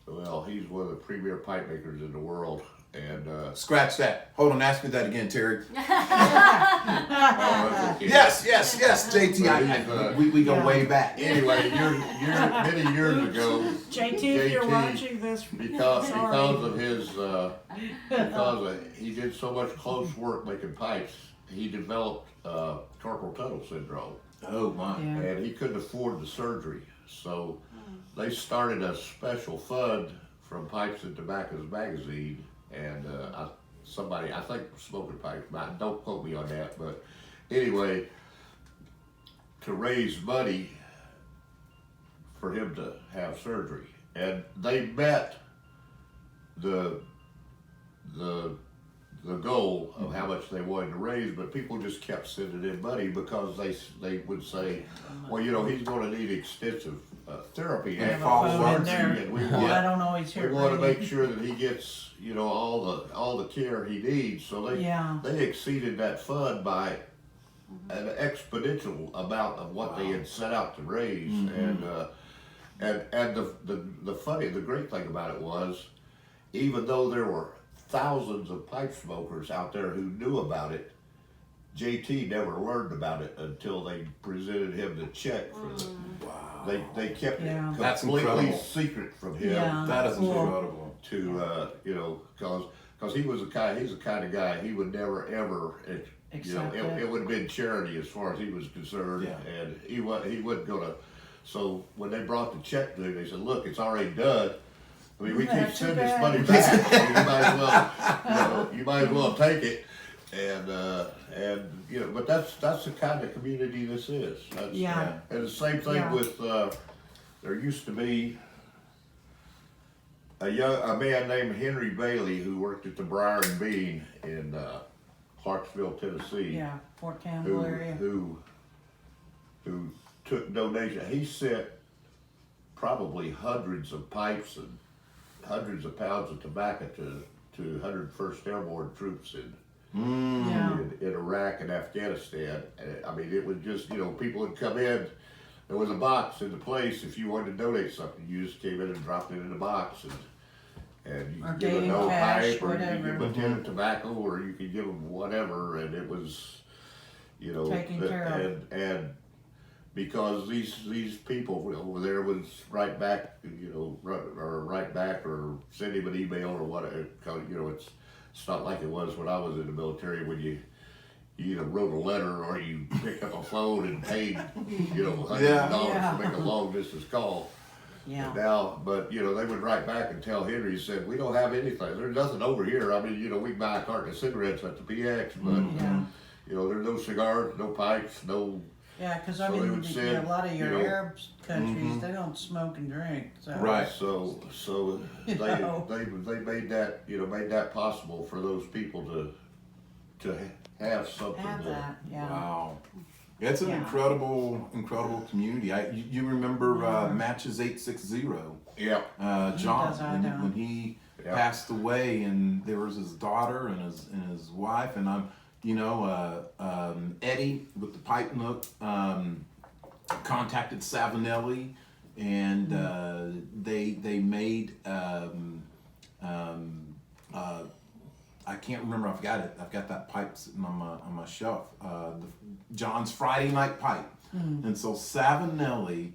Well, he's one of the premier pipe makers in the world, and scratch that. Hold on, ask me that again, Terry. oh, that's okay. Yes, JT. We go Yeah. way back. Anyway, many years ago, JT, if you're JT, watching this, because sorry. of his he did so much close work making pipes, he developed carpal tunnel syndrome, Oh my. Yeah. and he couldn't afford the surgery. So they started a special fund from Pipes and Tobacco's magazine, and I think Smoking Pipes, don't quote me on that, but anyway, to raise money for him to have surgery. And they met the goal of how much they wanted to raise, but people just kept sending in money because they would say, well, he's going to need extensive therapy And after follow the up. surgery, and we I want don't always hear we want to Brady. make sure that he gets all the care he needs. So they exceeded that fund by an exponential amount of what they had set out to raise, and the great thing about it was, even though there were thousands of pipe smokers out there who knew about it, JT never learned about it until they presented him the check for the. Wow. They kept Yeah. it That's completely incredible. secret from him. Yeah. That is Cool. incredible. To because he's the kind of guy he would never ever Accept it. it would have been charity as far as he was concerned, Yeah. and he wasn't gonna. So when they brought the check to him, they said, "Look, it's already done. I mean, we Not can't too send this bad." money back. So you might as well take it." And but that's the kind of community this is. That's, Yeah. And the same thing Yeah. with there used to be a man named Henry Bailey who worked at the Briar and Bean in Clarksville, Tennessee. Yeah, Fort Who Campbell area. who took donations. He sent probably hundreds of pipes and hundreds of pounds of tobacco to 101st Airborne troops Yeah. in Iraq and Afghanistan. And, I mean, it was just, people would come in. There was a box in the place. If you wanted to donate something, you just came in and dropped it in the box, and you Or could give gave them no cash, pipe, or you could give them a whatever. tin of tobacco, or you could give them whatever, and it was, Taken care of. and because these people over there was right back, or send him an email or whatever. It's not like it was when I was in the military when you either wrote a letter or you picked up a phone and paid, $100 Yeah. to make a long distance call. Yeah. And now, but they would write back and tell Henry, said, "We don't have anything. There's nothing over here. I mean, we can buy a carton of cigarettes at the PX, but Yeah. there's no cigars, no pipes, no." Yeah, because So they would send, a lot of your you know, Arab countries, they don't smoke and drink. So. Right. So You they know. made that possible for those people to have something. Have that, yeah. Wow. It's an Yeah. incredible community. You remember Matches 860? Yeah. John, does, I when, don't. when he Yeah. passed away, and there was his daughter and his wife, and Eddie with the Pipe Nook contacted Savinelli, and they made I can't remember. I've got it. I've got that pipe sitting on my shelf. John's Friday Night Pipe, and so Savinelli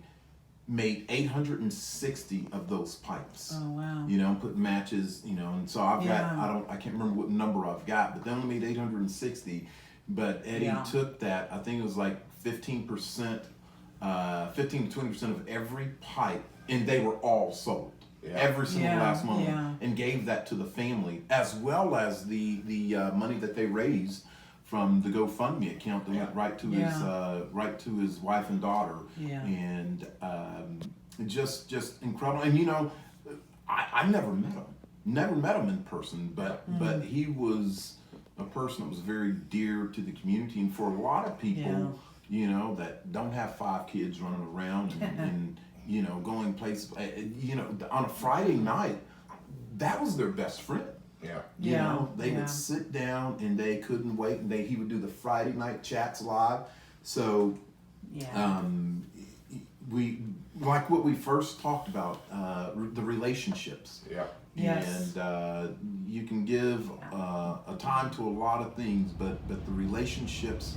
made 860 of those pipes. Oh, wow. Put matches, and so I've got, I can't remember what number I've got, but they only made 860. But Eddie took that, I think it was like 15%, 15 to 20% of every pipe, and they were all sold. Yeah. Every single Yeah, last one, yeah. and gave that to the family, as well as the money that they raised from the GoFundMe account that went right to his wife and daughter. Yeah. And just incredible. And I never met him in person, but he was a person that was very dear to the community, and for a lot of people, that don't have 5 kids running around and going places, on a Friday night, that was their best friend. Yeah. They would sit down and they couldn't wait, and he would do the Friday night chats live. So, we like what we first talked about, the relationships. Yeah. Yes. And you can give a time to a lot of things, but the relationships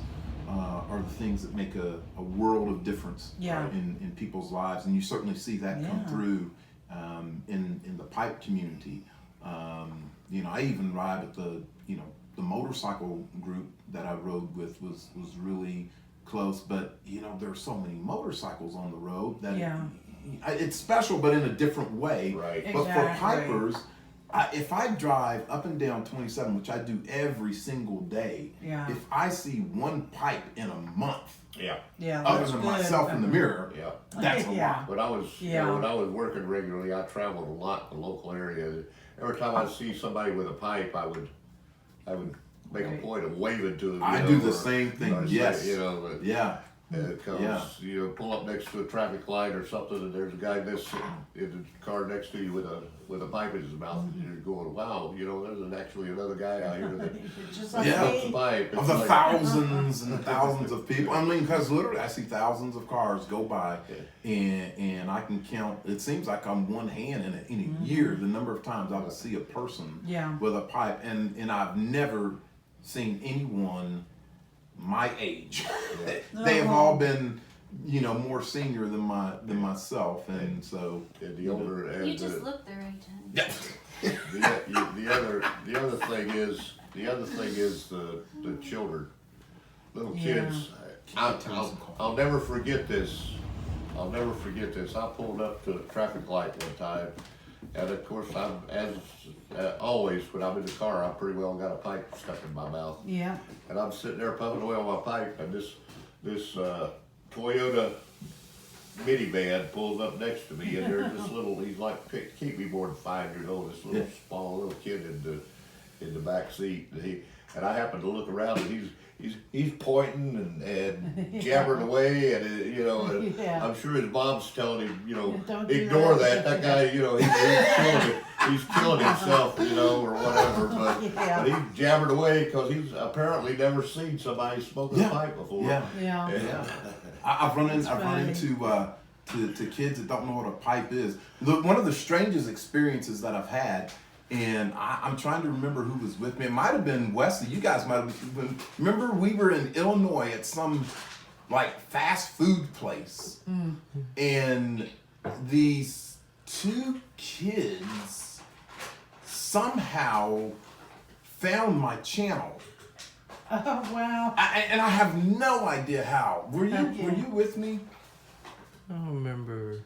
are the things that make a world of difference Yeah. in people's lives, and you certainly see that come Yeah. through in the pipe community. You know, I even ride with the motorcycle group that I rode with was really close, but you know, there's so many motorcycles on the road that Yeah. it's special, but in a different way. Right. But for Exactly. pipers, if I drive up and down 27, which I do every single day, Yeah. if I see one pipe in a month, Yeah. Yeah, other that's than good. myself in the mirror, Yeah. that's a Yeah. lot. When I was, you Yeah. know, when I was working regularly, I traveled a lot in the local area. Every time I see somebody with a pipe, I would make a Right. point of waving to them. I you do know, the or- same thing, or say, yes. You know, but Yeah. because Yeah. you know, pull up next to a traffic light or something, and there's a guy that's sitting in the car next to you with a pipe in his mouth, and you're going, wow, you know, there's actually another guy out here that Just like Yeah. smokes a me. pipe. Of It's the like- thousands and thousands of people. I mean, because literally I see thousands of cars go by, and I can count, it seems like on one hand in a year, the number of times I will see a person Yeah. with a pipe, and I've never seen anyone my age. They have all been, you know, more senior than myself, and so And the older and You just the, look their age, honey. yeah. the other thing is the children, little kids. I'll never forget this. I'll never forget this. I pulled up to a traffic light one time, and of course, I'm as always when I'm in the car, I pretty well got a pipe stuck in my mouth, Yeah. and I'm sitting there pumping away on my pipe, and this Toyota minivan pulls up next to me, and there's this little, he's like, can't be more than 5 years old, this little small little kid in the back seat, and I happen to look around, and he's pointing and jabbering away, and you know, and Yeah. I'm sure his mom's telling him, you know, Don't do ignore that. that guy, you know, he's killing himself, you know, or whatever, but Yeah. he's jabbering away because he's apparently never seen somebody smoking Yeah. a pipe before. Yeah. Yeah. Yeah. I've run funny. into kids that don't know what a pipe is. One of the strangest experiences that I've had, and I'm trying to remember who was with me. It might have been Wesley. You guys might have been. Remember, we were in Illinois at some like fast food place, and these two kids somehow found my channel. Oh, wow. And I have no idea how. Were Okay. you with me? I don't remember.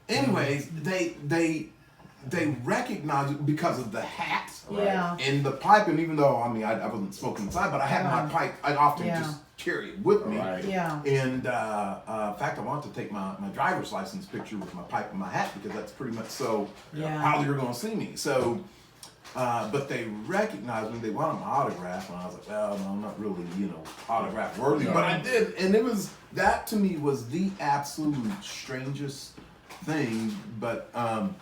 Anyways, they recognized it because of the hat Yeah. and the pipe. And even though I wasn't smoking inside, but I had my pipe. I'd often Yeah. just carry it with me. Right. Yeah. And in fact, I want to take my driver's license picture with my pipe and my hat because that's pretty much Yeah. how you're going to see me. So. But they recognized me. They wanted my autograph, and I was like, "Well, no, I'm not really, autograph worthy." But I did, and that to me was the absolute strangest thing. But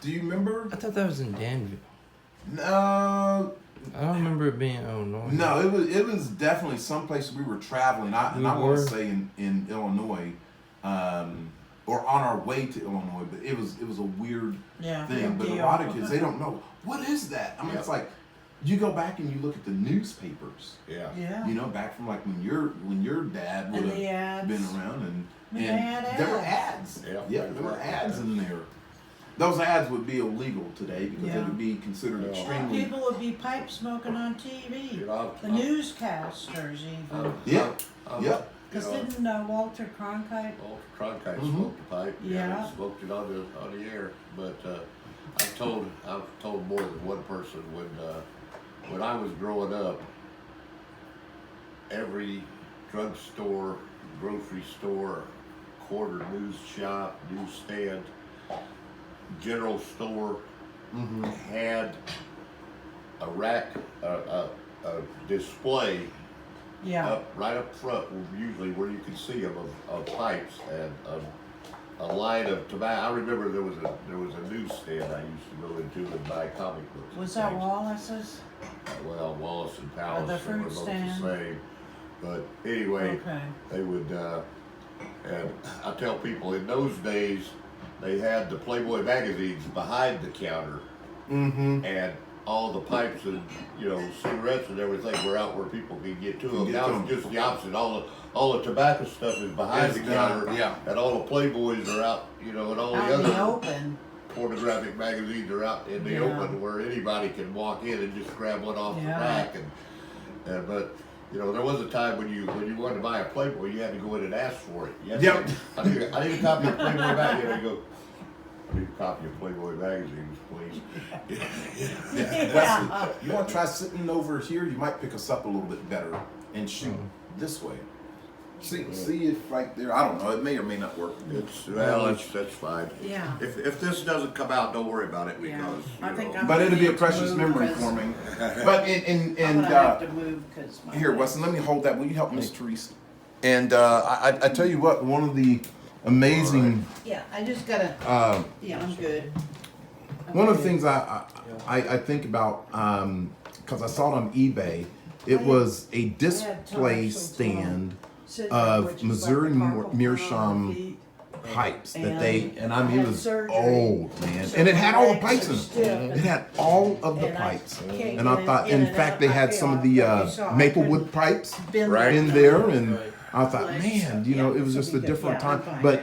do you remember? I thought that was in Danville. No, I don't remember it being Illinois. no, it was definitely someplace we were traveling. I want were? to say in Illinois, or on our way to Illinois. But it was a weird Yeah. thing. Big But a deal. lot of kids, they don't know what is that. I mean, Yeah. it's like you go back and you look at the newspapers. Yeah. Yeah. You know, back from like when your dad would And the have ads. been around, and They had there were ads. ads. Yeah. there were ads in there. Those ads would be illegal today because they Yeah. would be considered Yeah. extremely. People would be pipe smoking on TV. You know, The newscasters even. Yeah, I'm- yeah. Because you know, didn't Walter Cronkite? Walter Cronkite Mhm. smoked a pipe. Yeah. He smoked it on the air. But I've told more than one person when I was growing up, every drugstore, grocery store, quarter news shop, newsstand, general store had a rack, a display Yeah. right up front, usually where you could see them of pipes and a line of tobacco. I remember there was a newsstand I used to go into and buy comic books. and Was that things. Wallace's? Well, Wallace and Palace the were fruit both stand? the same. But anyway, Okay. they would, and I tell people in those days, they had the Playboy magazines behind the counter, Mm-hmm. and all the pipes and, you know, cigarettes and everything were out where people could get to them. Get Now to it's just the opposite. All the tobacco stuff is behind It's the done, counter. yeah. And all the Playboys are out, you know, and all Out the in the other open. pornographic magazines are out in the Yeah. open where anybody can walk in and just grab one off the Yeah. rack. But you know, there was a time when you wanted to buy a Playboy, you had to go in and ask for it. You had to Yep. say, I need a copy of Playboy magazine. You go, I need a copy of Playboy magazines, please. Yeah. You want to try sitting over here? You might pick us up a little bit better and shoot this way. See if right there. I don't know. It may or may not work. That's fine. Yeah. If this doesn't come out, don't worry about it Yeah. because I you think know, I'm But it'll be a gonna precious move memory 'cause for me. But I'm gonna have to move because here, Weston, let me hold that. Will you help Miss Trease? And I tell you what, one of the amazing Yeah, I just gotta. Yeah, I'm good. one of the things I think about because I saw it on eBay. It was a display stand of Missouri Meerschaum pipes that they, and I mean, it was old, man. And it had all the pipes in it. It had all of the pipes. And I thought, in fact, they had some of the Maplewood pipes Right. in there. And I thought, man, you know, it was just a different time. But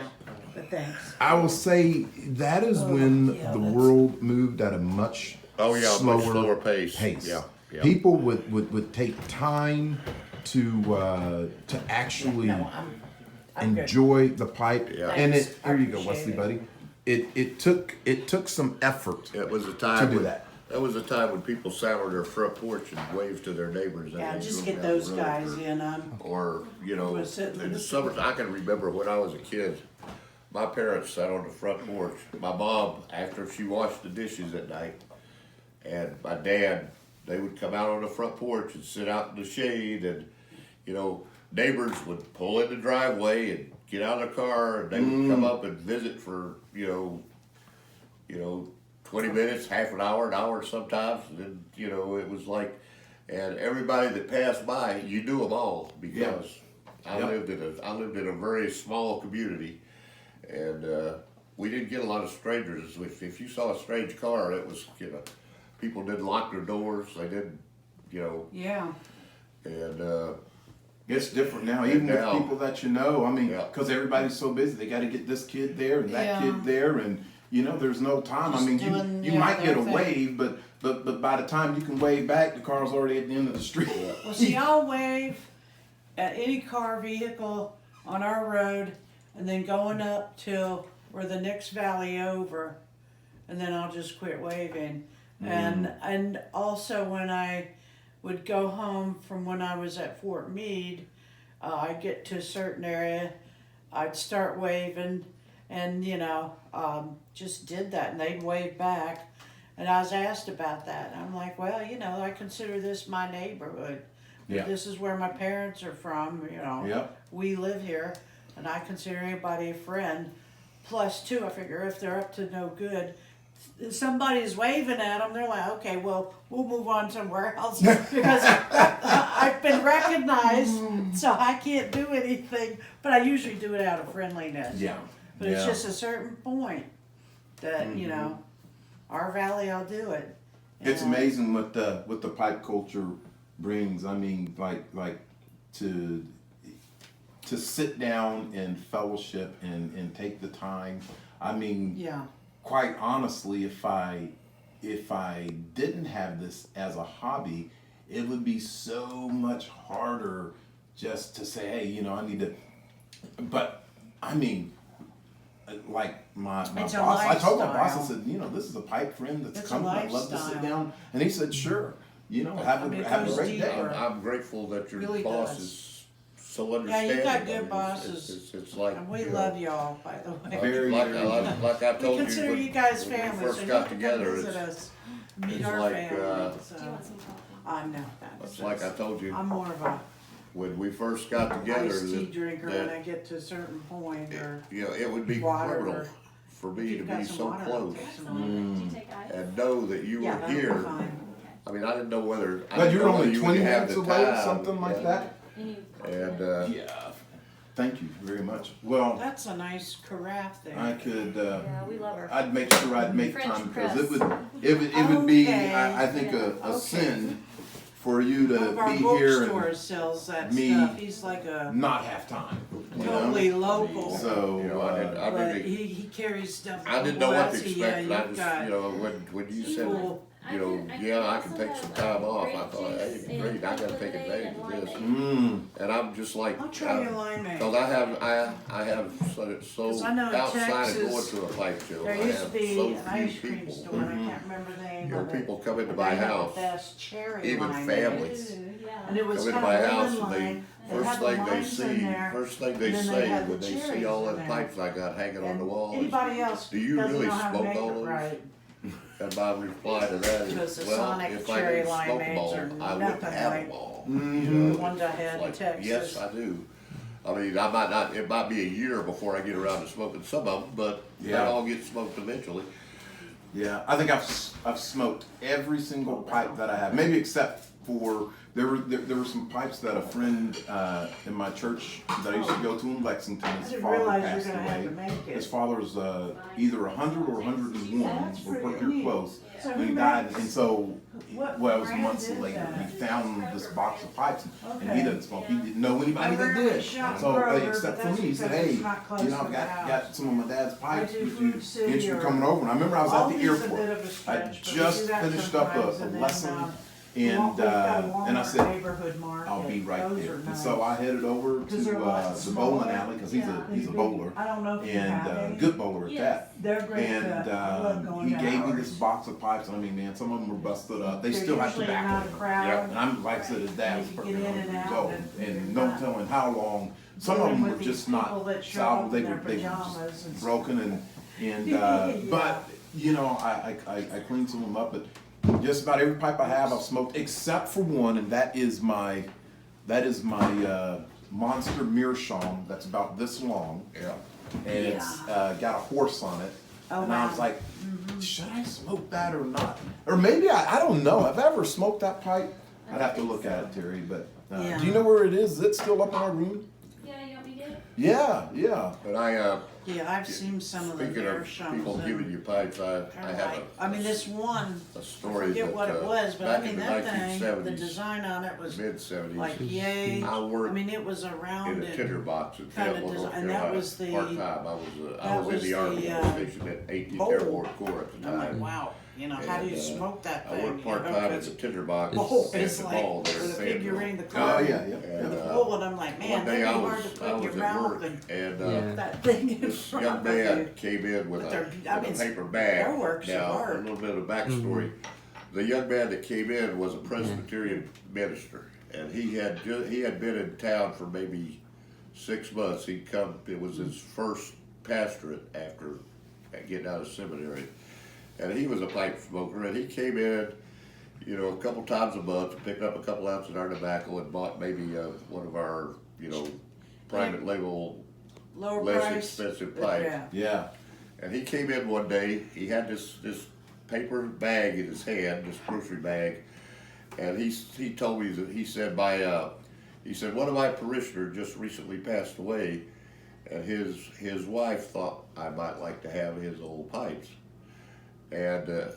thanks. I will say that is when the world moved at a much much slower pace. Yeah. People would take time to actually No, I'm good. enjoy the pipe. Yeah. And Thanks. it I here you go, appreciate Wesley, it. buddy. It took some effort. It was a time To do when, that. That was a time when people sat on their front porch and waved to their neighbors. Yeah, as they just drove get down the those road, guys in. Or, you know, Was it- in the summer, I can remember when I was a kid, my parents sat on the front porch. My mom, after she washed the dishes at night, and my dad, they would come out on the front porch and sit out in the shade, and, you know, neighbors would pull in the driveway and get out of the car, and they would come up and visit for, you know, 20 minutes, half an hour sometimes, and then, you know, it was like, and everybody that passed by, you knew them all, because I lived in a very small community, and we didn't get a lot of strangers. If you saw a strange car, it was, you know, people didn't lock their doors, they didn't, you know, Yeah. and It's different now, even with now- people that you know. I mean, Yeah. because everybody's so busy, they got to get this kid there and that Yeah. kid there, and you know, there's no time. Just I mean, doing, you yeah, might get a their thing. wave, but by the time you can wave back, the car's already at the end of the street. Well, see, I'll wave at any car vehicle on our road, and then going up till we're the next valley over, and then I'll just quit waving. And also when I would go home from when I was at Fort Meade, I'd get to a certain area, I'd start waving, and you know, just did that, and they'd wave back. And I was asked about that, and I'm like, well, you know, I consider this my neighborhood. Yeah. This is where my parents are from, you know. Yep. We live here, and I consider anybody a friend. Plus, too, I figure if they're up to no good, if somebody's waving at them, they're like, okay, well, we'll move on somewhere else because I've been recognized, so I can't do anything. But I usually do it out of friendliness. Yeah. But it's just a certain point that, you know, our valley, I'll do it. It's And, amazing what the pipe culture brings. I mean, like to sit down and fellowship and take the time. I mean, Yeah. quite honestly, if I didn't have this as a hobby, it would be so much harder just to say, hey, you know, I need to. But I mean, like my It's a boss, I told my boss, I lifestyle. said, you know, this is a pipe friend that's It's a coming. I'd love to sit lifestyle. down, and he said, sure. You know, have I mean, it a goes great day. deeper. I'm grateful that your Really boss does. is so Yeah, understanding. you got I good mean, it's- bosses. It's like, And we you know, love y'all, by the way. Very, like very like I We told you, consider when, you guys when family, we first so you got have to come together, visit it's, us, meet it's our like, family. Do you So, want some coffee? I know it's like I told you, I'm more of a when we first got together, iced tea that, drinker that, when I get to a certain point, or you know, it would be water, criminal or for if me to you've got be some so water, I'll close take some Do water. you take ice? and know that you Yeah, were that'll be here. fine. I mean, I didn't know whether. I But didn't you're know whether only you 20 would have minutes the away, time, something like yeah. that. You need coffee? And Yeah. Thank you very much. Well, That's a nice carafe there. I could. Yeah, we love our. I'd make sure I'd make French time because press. it would be Okay. I think a Okay. sin for you One to of our be here bookstores and sells that me stuff. He's like a not have time. You know? totally local. So You know, I But didn't, he carries stuff. I didn't know what to Well, yeah, expect, and I you've just, got you know, when you said, people. you know, yeah, I can take some time off, I thought, hey, great, I gotta take advantage of this. And I'm just like, I'll try your limeade. cause I have so 'Cause I know in outside of going Texas, to a pipe show, I There used to have be so an ice few cream people. store, and I can't remember the name You know, of it. people come into but my they had the house, best cherry even limeade. families, Ooh, yeah. And it was come into kind my of house lemon and they, lime. They first had the thing they limes in see, there, first thing they and then they say had when the they see cherries all in them there. pipes I got hanging on And the wall, is, anybody else do you doesn't really know how to smoke make all it those? right. And my reply to that Because is, the well, Sonic if I cherry didn't smoke them limeades all, are I wouldn't nothing have like them all. Mhm. You know, the ones I it's had in like, Texas. yes, I do. I mean, I might not, it might be a year before I get around to smoking some of them, but Yeah. that all gets smoked eventually. Yeah, I think I've smoked every single pipe that I have, maybe except for there were some pipes that a friend in my church that I used to go to in Lexington. I His didn't father realize passed you're gonna have away. to make it. His father's either 100 or 101. That's We're pretty pretty neat. close So when who he died, makes- and so what well, it was brand months is later. that? He found this box of pipes, and he Okay. doesn't smoke. He didn't know anybody I that rarely did. shop So Kroger, except but for that's me, he said, because "Hey, it's not close you know, to I've the house. got some of my dad's pipes. do Would you Food City interested in or- coming over?" And I remember I was at the Aldi's a airport. bit of a I stretch, but we just do that finished up sometimes, a and then, lesson, we've and got a I Walmart said, neighborhood market. I'll be right Those there. are And nice. so I headed over to 'Cause they're a lot the bowling smaller. alley because he's Yeah. a bowler I don't know if you have and any. good bowler at Yes. that. They're great. And I love going he to gave me ours. this box of pipes. I mean, man, some of them were busted up. They They're still had usually tobacco. not in them. crowded. And I'm like I said, his dad was You can perfect get in 100 and years out old, and and you're no not telling how long. Some of dealing them with were these just people not that show salvaged. up They in were their they were pajamas just and broken and Yeah. but you know I cleaned some of them up. But just about every pipe I have I've smoked except for one, and that is my monster meerschaum that's about this long. Yeah. And it's got a horse on it. Oh, and I wow. was like, should I smoke that or not? Or maybe I don't know. Have I ever smoked that pipe? I'd have to look at it, Terry. But Yeah. do you know where it is? Is it still up in our room? Yeah, you want me to get it? Yeah. But Yeah, I've seen some of the speaking of meerschaums. people and giving you pipes, I kinda have like- I mean, this one, a I story forget that, what it was, but I back mean, in the that thing, the 1970s, design on it was mid-70s, like yay. I worked mean, it was in around a it. tinderbox in kinda Fayetteville, North design- and that Carolina, was the- part-time. I that was in was the Army, the, I was stationed at 18th bowl. Airborne Corps at the I'm like, time. wow, you know, how do you And, smoke that I thing? worked part-time at the tinderbox bowl, at it's the like, ball there in with a figurine, the Fayetteville. Oh card. yeah. And, The bowl, and I'm like, man, one that'd day be I hard to was put in your at mouth work, and and Yeah. that thing in this front young of man you. came in with But a they're- I mean, paper bag. their works of Now, art. a little bit of backstory. The young man that came in was a Presbyterian minister, and he had been in town for maybe 6 months. He'd come. It was his first pastorate after getting out of seminary, and he was a pipe smoker. And he came in, you know, a couple times a month, picked up a couple ounces of our tobacco, and bought maybe one of our, you know, private label, Lower less price. expensive but pipe. yeah. Yeah. And he came in one day, he had this paper bag in his hand, this grocery bag, and he told me that he said one of my parishioners just recently passed away, and his wife thought I might like to have his old pipes. And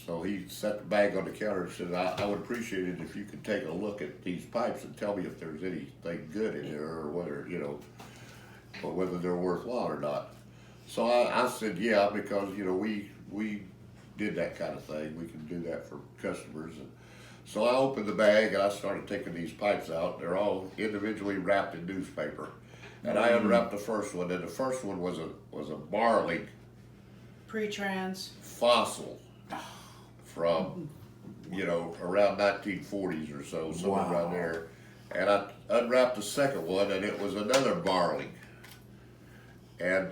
so he set the bag on the counter and said, I would appreciate it if you could take a look at these pipes and tell me if there's anything good in there, or whether, you know, or whether they're worthwhile or not. So I said, yeah, because, you know, we did that kind of thing. We can do that for customers. And so I opened the bag and I started taking these pipes out. They're all individually wrapped in newspaper. And I unwrapped the first one, and the first one was a barley Pre-trans. fossil from, you know, around 1940s or so, somewhere Wow. around there. And I unwrapped the second one, and it was another barley. And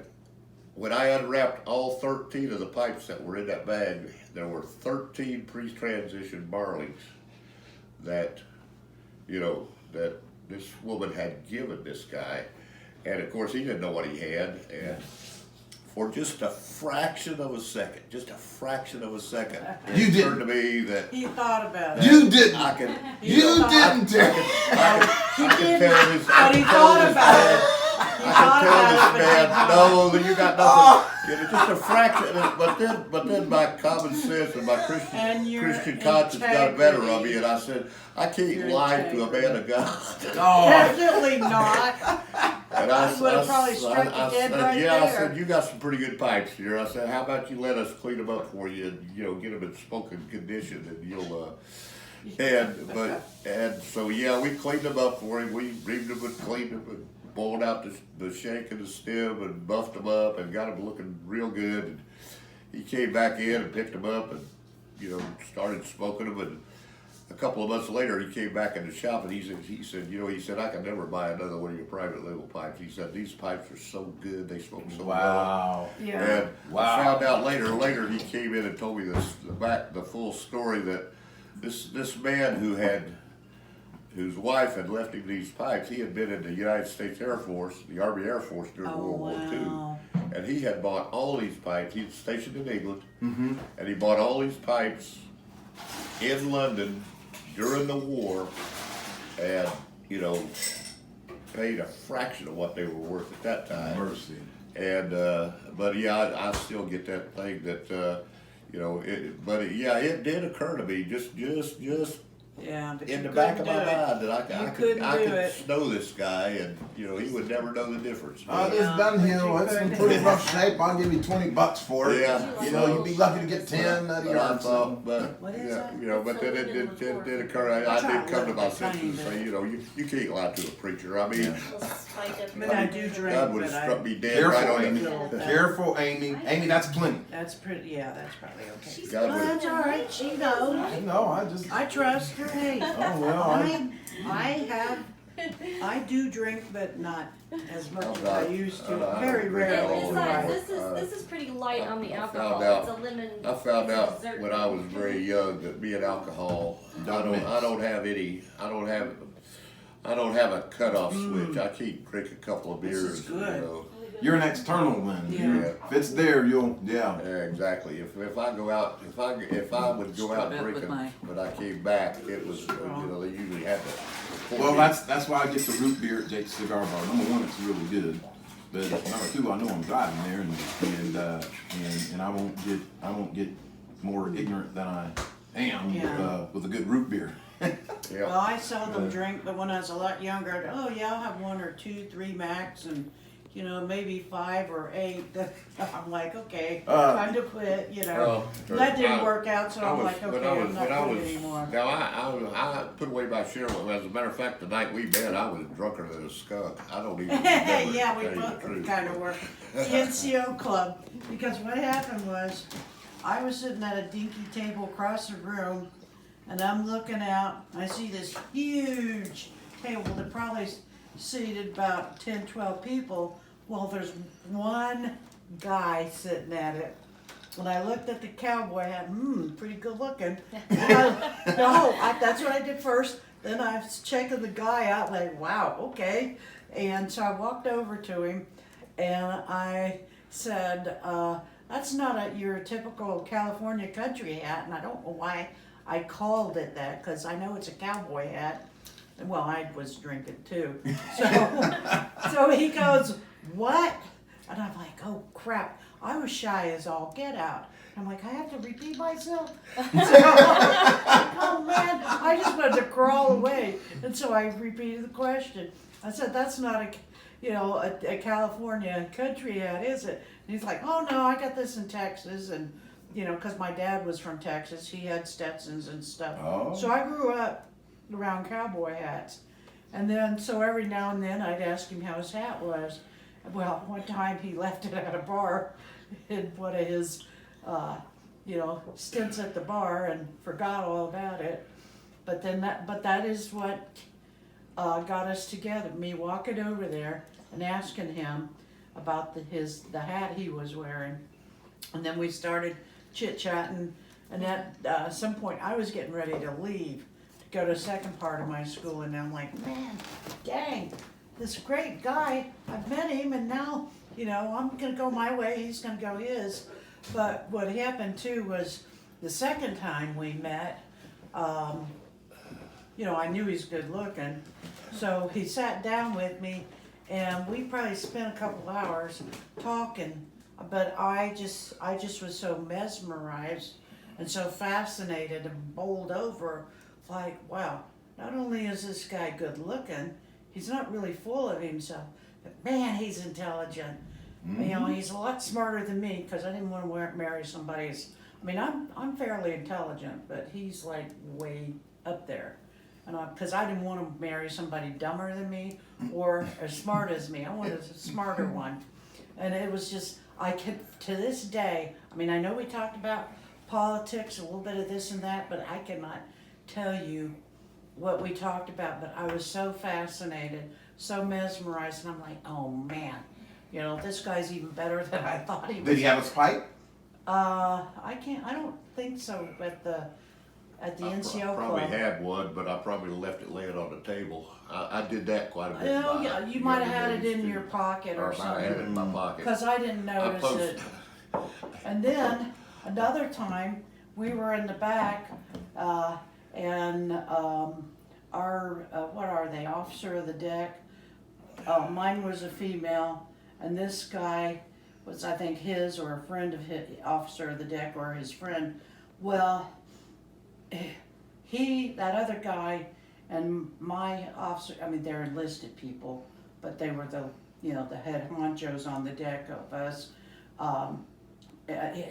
when I unwrapped all 13 of the pipes that were in that bag, there were 13 pre-transition barleys that, you know, that this woman had given this guy. And of course, he didn't know what he had. And for just a fraction of a second, You it didn't. occurred to me that He thought about it. You didn't. I could, You thought- didn't. Terry. I could tell his, But he thought about it. thought about it, but man, didn't. no, you got nothing. It's just a fraction. But then my common sense and my And your Christian conscience got the better of me, integrity. and I said, I can't Your lie to a man of integrity. God. Oh, Definitely not. And I would've probably struck you dead said, right yeah, I there. said, you got some pretty good pipes here. I said, how about you let us clean them up for you and, get them in smoking condition and you'll, and so, yeah, we cleaned them up for him. We reamed them and cleaned them and boiled out the shank and the stem and buffed them up and got them looking real good. And he came back in and picked them up and, started smoking them. And a couple of months later, he came back in the shop and he said, I can never buy another one of your private label pipes. He said, these pipes are so good, they smoke so well. wow. Yeah. And Wow. I found out later he came in and told me the full story that this man whose wife had left him these pipes, he had been in the United States Air Force, the Army Air Force during Oh, World War wow. II. And he had bought all these pipes. He was stationed in England, and he bought all these pipes in London during the war, and paid a fraction of what they were worth at that time. Mercy. And but yeah, I still get that thing that it did occur to me just Yeah, but in you the back of couldn't my do it. mind that I couldn't do could it. snow this guy, and he would never know the difference. This Yeah, Dunhill, but it's you in couldn't. pretty rough shape. I'll give you $20 for it. Yeah. You'd be lucky to get 10 out of But your I arm. thought, but What is yeah, that? but then it did occur. I did come to my senses and say, you can't lie to a preacher. I mean, But I do drink, God would have but struck me dead right Careful, on Amy. the. Careful, Amy. Amy, that's plenty. that's pretty, yeah, that's probably okay. God would. That's all right, she knows. No, I just. I trust her, hey. Oh, well, I do drink, but not as much as I used to. I Very don't drink rarely. at all. do Besides, I. this is pretty light on the I alcohol. found out- It's a lemon. I found it's a out dessert when I was very young that me and alcohol, I don't have a cutoff switch. I keep drink a couple of This beers. is good. You're an external then. Yeah. If it's there, you'll, Yeah, exactly. If I go out, if I would go out Strip it with drinking, my- when I came back, it was they usually had that. Well, that's why I get the root beer at Jake's Cigar Bar. Number one, it's really good. But number two, I know I'm driving there, and I won't get more ignorant than I am Yeah. with a good root beer. Well, Yeah, I seldom drink, but when I was a lot younger, I'd, oh yeah, I'll have 1 or 2, 3 max, and maybe 5 or 8. I'm like, okay, time to quit. That didn't work out, so I'm like, okay, I'm not quitting anymore. Now I put away my share. As a matter of fact, the night we met, I was drunker than a skunk. I don't even remember. Yeah, to we tell you the both truth. kind of were. The NCO club, because what happened was, I was sitting at a dinky table across the room, and I'm looking out, I see this huge table that probably seated about 10, 12 people. Well, there's one guy sitting at it. When I looked at the cowboy hat, pretty good looking. That's what I did first. Then I was checking the guy out, like, wow, okay. And so I walked over to him, and I said, that's not your typical California country hat, and I don't know why I called it that, because I know it's a cowboy hat. Well, I was drinking too. So he goes, what? And I'm like, oh crap, I was shy as all get out. I'm like, I have to repeat myself? Oh man, I just wanted to crawl away. And so I repeated the question. I said, that's not a California country hat, is it? And he's like, oh no, I got this in Texas. And, because my dad was from Texas, he had Stetsons and stuff. Oh. So I grew up around cowboy hats. And then, so every now and then I'd ask him how his hat was. Well, one time he left it at a bar in one of his, stints at the bar and forgot all about it. But that is what got us together. Me walking over there and asking him about the hat he was wearing, and then we started chit-chatting. And at some point, I was getting ready to leave to go to the second part of my school, and I'm like, man, dang, this great guy, I've met him, and now, I'm gonna go my way, he's gonna go his. But what happened too was, the second time we met, I knew he's good looking, so he sat down with me, and we probably spent a couple hours talking, but I just was so mesmerized and so fascinated and bowled over, like, wow, not only is this guy good looking, he's not really full of himself, but man, he's intelligent. You know, he's a lot smarter than me, because I didn't want to marry somebody I mean, I'm fairly intelligent, but he's like way up there. And because I didn't want to marry somebody dumber than me or as smart as me. I wanted a smarter one. And it was just, I could, to this day, I mean, I know we talked about politics, a little bit of this and that, but I cannot tell you what we talked about. But I was so fascinated, so mesmerized, and I'm like, oh man, you know, this guy's even better than I thought he was. Did he have his pipe? I don't think so at the NCO Probably club. had one, but I probably left it laying on the table. I did that quite a bit. Oh, in yeah, my you might have had younger it in days, your too. pocket or Or I might have it in something, my pocket. cause I didn't I notice post- it. And then, another time, we were in the back, and, our, what are they, officer of the deck? Mine was a female, and this guy was, I think, his or a friend of his, officer of the deck or his friend. Well, that other guy and my officer, I mean, they're enlisted people, but they were the, you know, the head honchos on the deck of us.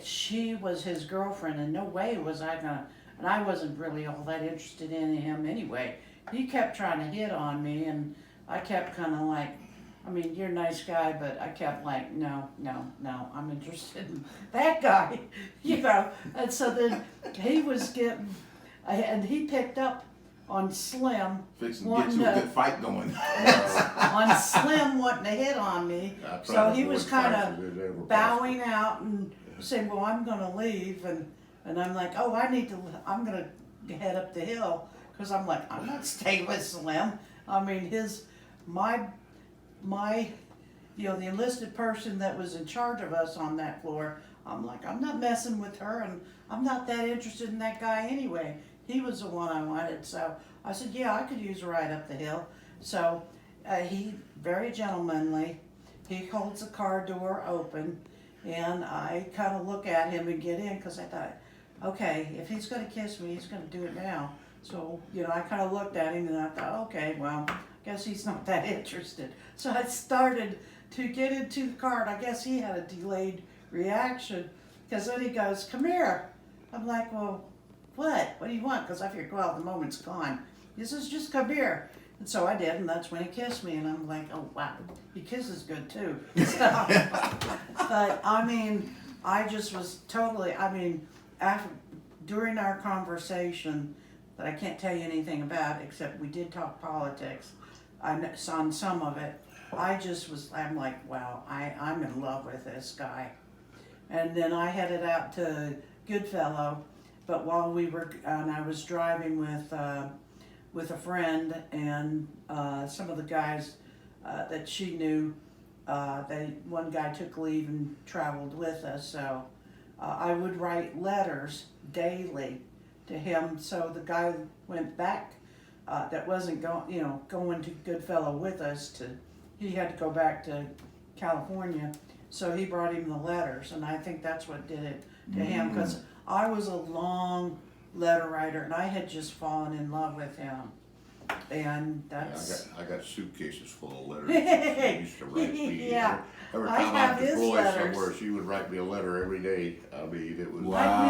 She was his girlfriend, and no way was I gonna, and I wasn't really all that interested in him anyway. He kept trying to hit on me, and I kept kind of like, I mean, you're a nice guy, but I kept like, no, I'm interested in that guy, you know. And so then he was getting, and he picked up on Slim, Fixing to get you a good fight going. on Slim wanting to hit on me. I tried So to he avoid was kind fights of if it ever bowing out and saying, well, I'm gonna leave, and I'm like, oh, I'm gonna head up the hill, because I'm like, I'm not staying with Slim. I mean, my, you know, the enlisted person that was in charge of us on that floor, I'm like, I'm not messing with her, and I'm not that interested in that guy anyway. He was the one I wanted, so I said, yeah, I could use a ride up the hill. So he, very gentlemanly, he holds the car door open, and I kind of look at him and get in, because I thought, okay, if he's gonna kiss me, he's gonna do it now. So, you know, I kind of looked at him and I thought, okay, well, I guess he's not that interested. So I started to get into the car, and I guess he had a delayed reaction, because then he goes, come here. I'm like, well, what? What do you want? Because I figured, well, the moment's gone. He says, just come here. And so I did, and that's when he kissed me, and I'm like, oh, wow, he kisses good, too. So, but, I mean, I just was totally, I mean, during our conversation, that I can't tell you anything about, except we did talk politics on some of it, I'm like, wow, I'm in love with this guy. And then I headed out to Goodfellow, but while and I was driving with a friend and some of the guys that she knew, one guy took leave and traveled with us, so I would write letters daily to him. So the guy went back, that wasn't going to Goodfellow with us, he had to go back to California, so he brought him the letters, and I think that's what did it to him, because I was a long letter writer, and I had just fallen in love with him, and that's. I got suitcases full of letters. She used to write me. Yeah. Every I time have I his deployed letters. somewhere, she would write me a letter every day. I mean, it was. Wow.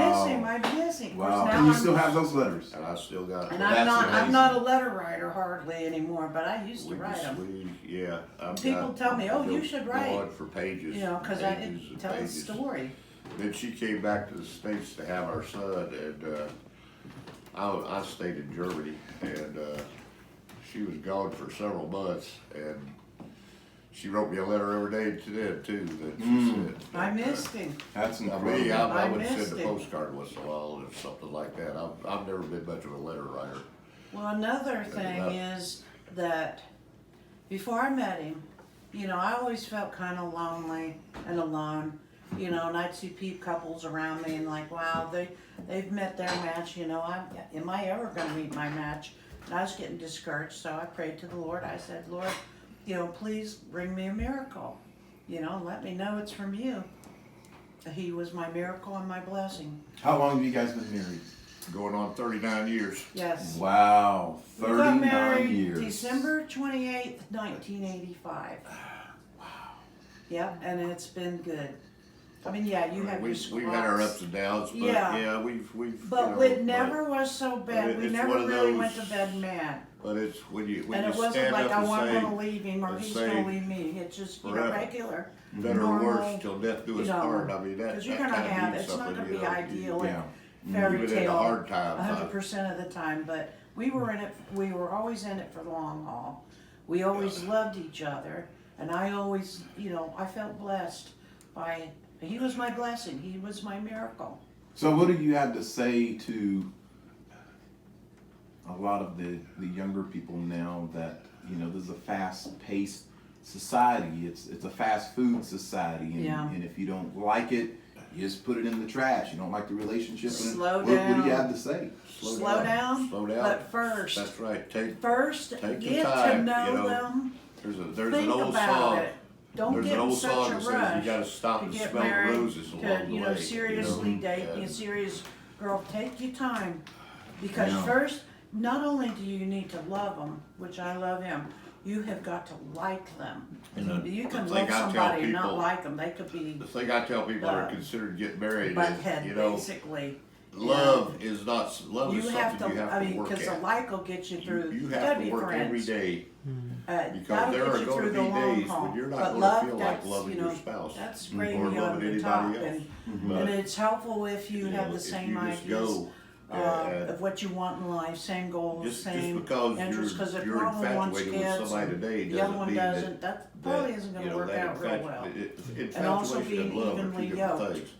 I miss him. Of course, Wow. now And you I'm- still have those letters? And I still got. And well, I'm that's not amazing. a letter writer hardly anymore, but I used to write them. Yeah. People tell me, oh, you should write. Go on for pages. You know, because I pages didn't and tell the pages. story. Then she came back to the States to have our son, and I stayed in Germany, and she was gone for several months, and she wrote me a letter every day to them too. That she said, I missed him. That's I incredible. mean, I I would missed send a him. postcard once in a while or something like that. I've never been much of a letter writer. Well, another thing is that before I met him, you know, I always felt kind of lonely and alone, you know, and I'd see couples around me and like, wow, they've met their match, you know, am I ever going to meet my match? And I was getting discouraged, so I prayed to the Lord. I said, Lord, please bring me a miracle. Let me know it's from you. He was my miracle and my blessing. How long have you guys been married? Going on 39 years. Yes. Wow, We got 39 married years. December 28th, 1985. Wow. Yep, and it's been good. I mean, yeah, you have your We've had our squats. ups and downs, but Yeah. we've. But it never was so bad. We it's never one of really those- went to bed mad. But it's when you And it you wasn't stand like up I and wasn't say, gonna leave him or and he's say, gonna leave me. It's just, forever. regular. better or normal, worse till death do us part. I mean that Because you're that gonna kind of have, means it's not something. gonna be ideal Yeah. and fairy Even in the tale hard times, 100% of the time, but we were always in it for the long haul. We always loved each other, and I always, I felt blessed by, he was my blessing, he was my miracle. So what do you have to say to a lot of the younger people now that, this is a fast-paced society. It's a fast food society, and, Yeah. and if you don't like it, you just put it in the trash. You don't like the relationship. Slow What do down. you have to say? Slow down, Slow down. but first, That's right. Take get your to time, know them, there's think an old about song. it. Don't There's get an in old such song a that says rush you gotta stop to and get smell the married, roses along to, the way. seriously date, be a And serious girl, take your time. Because Yeah. first, not only do you need to love them, which I love him, you have got to like them. You can the thing love I tell somebody and not people- like them, they could be The thing I tell people that are The considered getting married is, butthead, basically. love is not love You is have something to, you have I to mean, work because the at. like will get you through, You you have gotta to be work every friends. day because That'll there get are you going through to the be long days haul. when you're not But going love, to feel like that's, loving your spouse That's or gravy loving on the anybody top, else. and But, it's helpful if you have the if same you just ideas go, and of what you want in life, same goals, just same because interests. Because if you're one of them wants infatuated with kids, somebody and today the other doesn't one mean doesn't, that probably isn't going to work that out real well. Infatuation And also and being love are two evenly different yoked. things.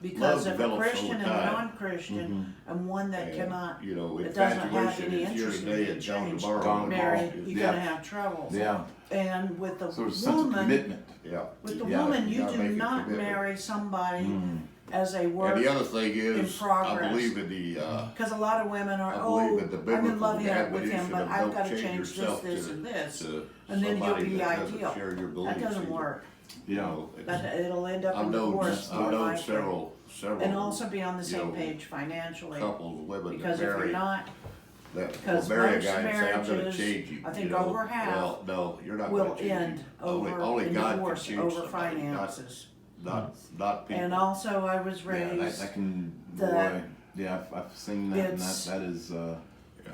Because Love if a develops Christian over and a time. non-Christian, and one that And, cannot, infatuation that doesn't have any is here interest in today being and gone changed, tomorrow. Gone married, tomorrow. you're Yeah. gonna have trouble. Yeah. And with the So there's a sense of woman, commitment. Yeah. with the Yeah, woman, you you gotta do make a not commitment. marry somebody as a work. And the other thing is, I progress. believe in the, Because a lot of women are, I believe oh, in the I'm in biblical love with him, admonition but of I've don't got to change change this, yourself this, to- and this, to and then you'll somebody be that doesn't ideal. share your That beliefs doesn't either. work. You Yeah. know, It'll end up in I've known, divorce. I've more known likely. several And also be on the you same know, page financially. couples, women that Because if you're marry, not, that will because marry a most guy and say, I'm gonna marriages, change you. I think you know? over half Well, no, you're not will gonna change end him. over Only in God can divorce change over somebody, finances. not people. And also, I was Yeah, raised. that can, the- boy, yeah, I've seen that, and It's- that is, Yeah.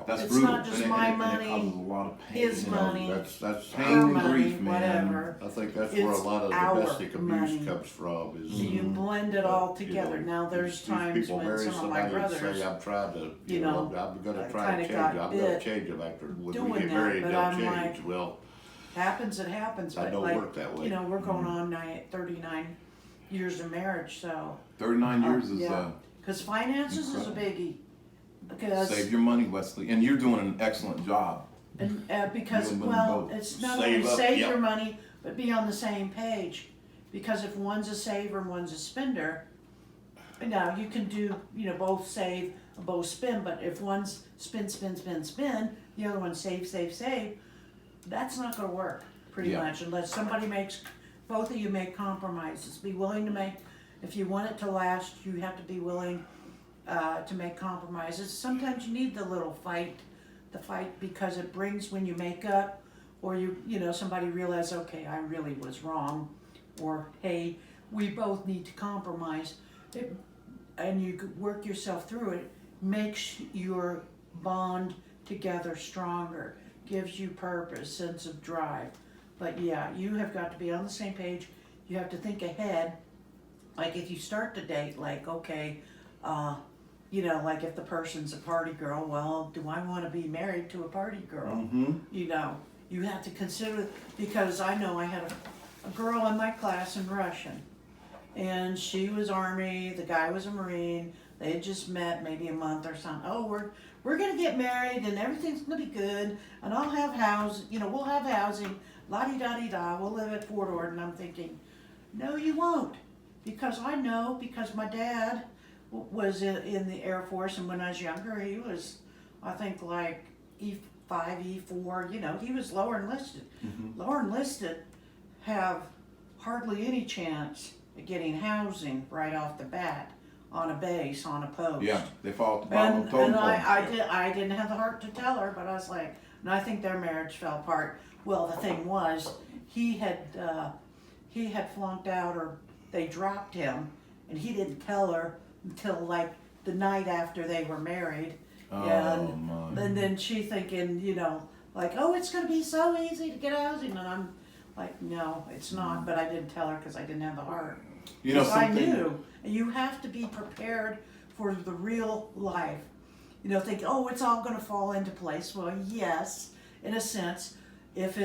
that's It's brutal. not just and my and it money, causes a lot of pain. his you know. money, That's Pain her and money, grief, man. whatever. I think that's where a It's lot of our domestic abuse money. comes from is. You blend it all together. Now, there's these times people when marry some of my somebody and brothers, say, I'm trying to, you know, I'm gonna I try to kinda change got them, I'm gonna bit change them after, when doing we get that, married, but they'll I'm change. like, Well, happens, it happens. I But don't like, work that way. we're going on 39 years of marriage, so. 39 years is, yeah. Because finances is a biggie. Because save your money, Wesley, and you're doing an excellent job. And, because, You and well, both. it's not Save only up, save yep. your money, but be on the same page. Because if one's a saver and one's a spender, now you can do, both save, both spend, but if one's spend, the other one save, that's not gonna work, pretty Yeah. much, unless somebody both of you make compromises. Be willing to make, if you want it to last, you have to be willing to make compromises. Sometimes you need the little fight, because it brings, when you make up, or somebody realizes, okay, I really was wrong, or hey, we both need to compromise, and you work yourself through it, makes your bond together stronger, gives you purpose, sense of drive. But yeah, you have got to be on the same page. You have to think ahead. Like if you start to date, like, okay, like if the person's a party girl, well, do I want to be married to a party girl? Mm-hmm. You have to consider, because I know I had a girl in my class in Russian, and she was Army, the guy was a Marine, they had just met maybe a month or something. Oh, we're gonna get married and everything's gonna be good, and I'll have we'll have housing, la-di-da-di-da, we'll live at Fort Ord. And I'm thinking, no you won't, because I know, because my dad was in the Air Force, and when I was younger he was, I think, like 5E4, you know, he was lower enlisted. Mm-hmm. Lower enlisted have hardly any chance of getting housing right off the bat on a base, on a post. Yeah, they fall at the bottom of the totem And pole. I didn't have the heart to tell her, but I was like, and I think their marriage fell apart. Well, the thing was, he had flunked out, or they dropped him, and he didn't tell her until like the night after they were married. And then she thinking, you know, like, oh, it's gonna be so easy to get housing, and I'm like, no, it's not. But I didn't tell her because I didn't have the heart. You know, I something. knew. And you have to be prepared for the real life. You know, think, oh, it's all going to fall into place. Well, yes, in a sense, if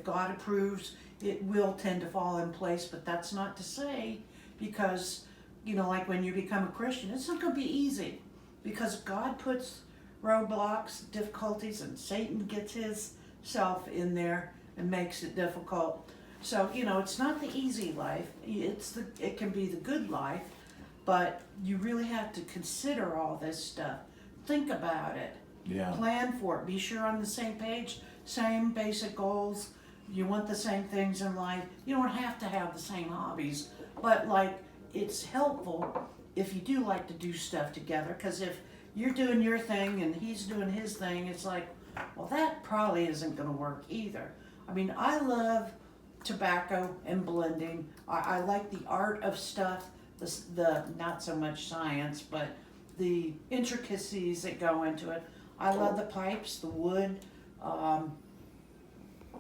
God approves, it will tend to fall in place. But that's not to say, because, you know, like when you become a Christian, it's not going to be easy, because God puts roadblocks, difficulties, and Satan gets himself in there and makes it difficult. So, you know, it's not the easy life. It can be the good life, but you really have to consider all this stuff. Think about it. Yeah. Plan for it. Be sure on the same page, same basic goals. You want the same things in life. You don't have to have the same hobbies, but like, it's helpful if you do like to do stuff together, because if you're doing your thing and he's doing his thing, it's like, well, that probably isn't going to work either. I mean, I love tobacco and blending. I like the art of stuff, the not so much science, but the intricacies that go into it. I love the pipes, the wood,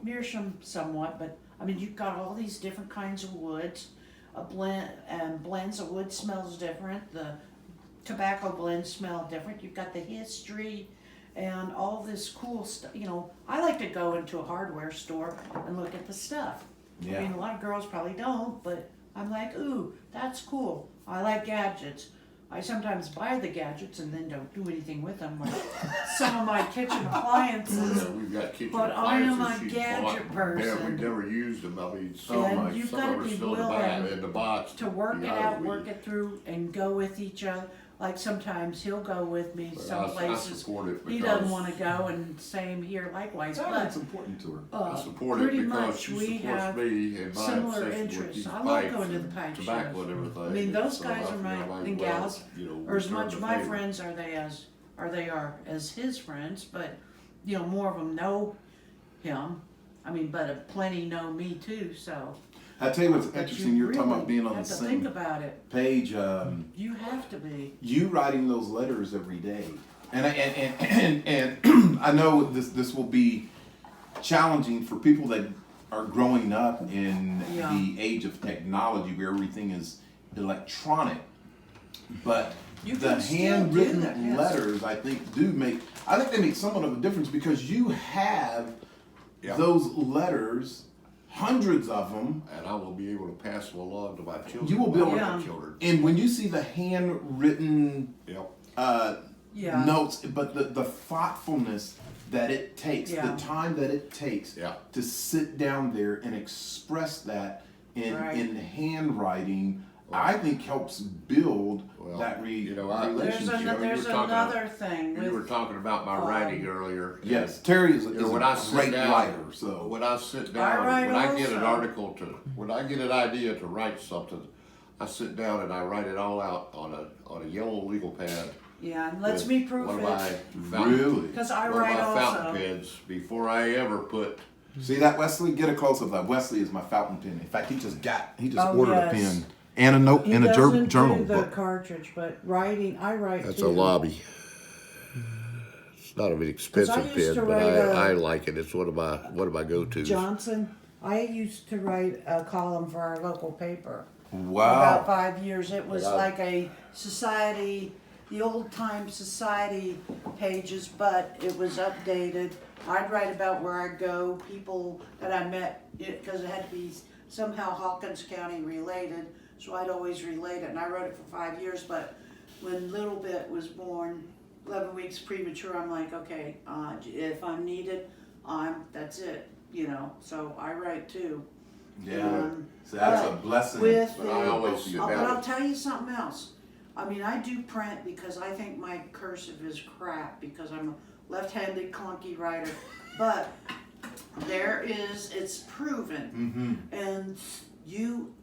meerschaum somewhat, but I mean, you've got all these different kinds of woods. Blends of wood smells different. The tobacco blends smell different. You've got the history and all this cool stuff. You know, I like to go into a hardware store and look at the stuff. Yeah. I mean, a lot of girls probably don't, but I'm like, ooh, that's cool. I like gadgets. I sometimes buy the gadgets and then don't do anything with them, like some of my kitchen appliances. We've got kitchen But I am a appliances she's gadget bought. person. Yeah, we've never used them. I mean, And you've some gotta of them are be still willing in the box. to work be it honest out, with work you. it through, and go with each other. Like sometimes he'll go with me But some I places support it he because doesn't want to go, and same here likewise. That's But important to her. I support it pretty because much she we supports have me and my similar obsession with interests. these I love pipes going to the and pipe tobacco shows. and everything. I mean, those So guys I are feel my like, and well, gals, you know, or as return much the my favor. friends are they are as his friends. But you know, more of them know him. I mean, but plenty know me too. So. I tell you what's But interesting. You're talking about really being on the have to same think about it. page. You have to be. You writing those letters every day, and I know this will be challenging for people that are growing up in Yeah. the age of technology where everything is electronic. But You the can still handwritten do that, yes. letters, I think they make somewhat of a difference, because you have Yeah. those letters, hundreds of them. And I will be able to pass them along to my children. You will be able to- my Yeah. children. And when you see the handwritten Yep. Yeah. notes, but the thoughtfulness that it takes, Yeah. the time that it takes Yeah. to sit down there and express that in Right. handwriting, I think helps build Well, that you know, relationship. you There's were talking another thing. You were With, talking about my writing earlier. Yes, Terry is You know, a when I sit great down, writer. So when I sit I down, write when I get an also. article when I get an idea to write something, I sit down and I write it all out on a yellow legal pad. yeah, and lets with me proof one of my it. fountain- really, Because I one write of my fountain also. pens before I ever put. see that, Wesley? Get a close up. That Wesley is my fountain pen. In fact, he just Oh, ordered yes. a pen and a note He and a doesn't journal do the book. cartridge, but writing, I write That's too. a lobby. It's not an expensive 'Cause I used pen, to but write I like it. It's one of my go-tos. Johnson, I used to write a column for our local paper. For about Wow. 5 years. It was Wow. like a society, the old time society pages, but it was updated. I'd write about where I go, people that I met, because it had to be somehow Hawkins County related, so I'd always relate it. And I wrote it for 5 years, but when Little Bit was born, 11 weeks premature, I'm like, okay, if I'm needed, that's it, you know. So I write too. Yeah. So that's a but blessing. With But I always the, get but that. I'll tell you something else. I mean, I do print because I think my cursive is crap because I'm left-handed clunky writer, but it's proven. And you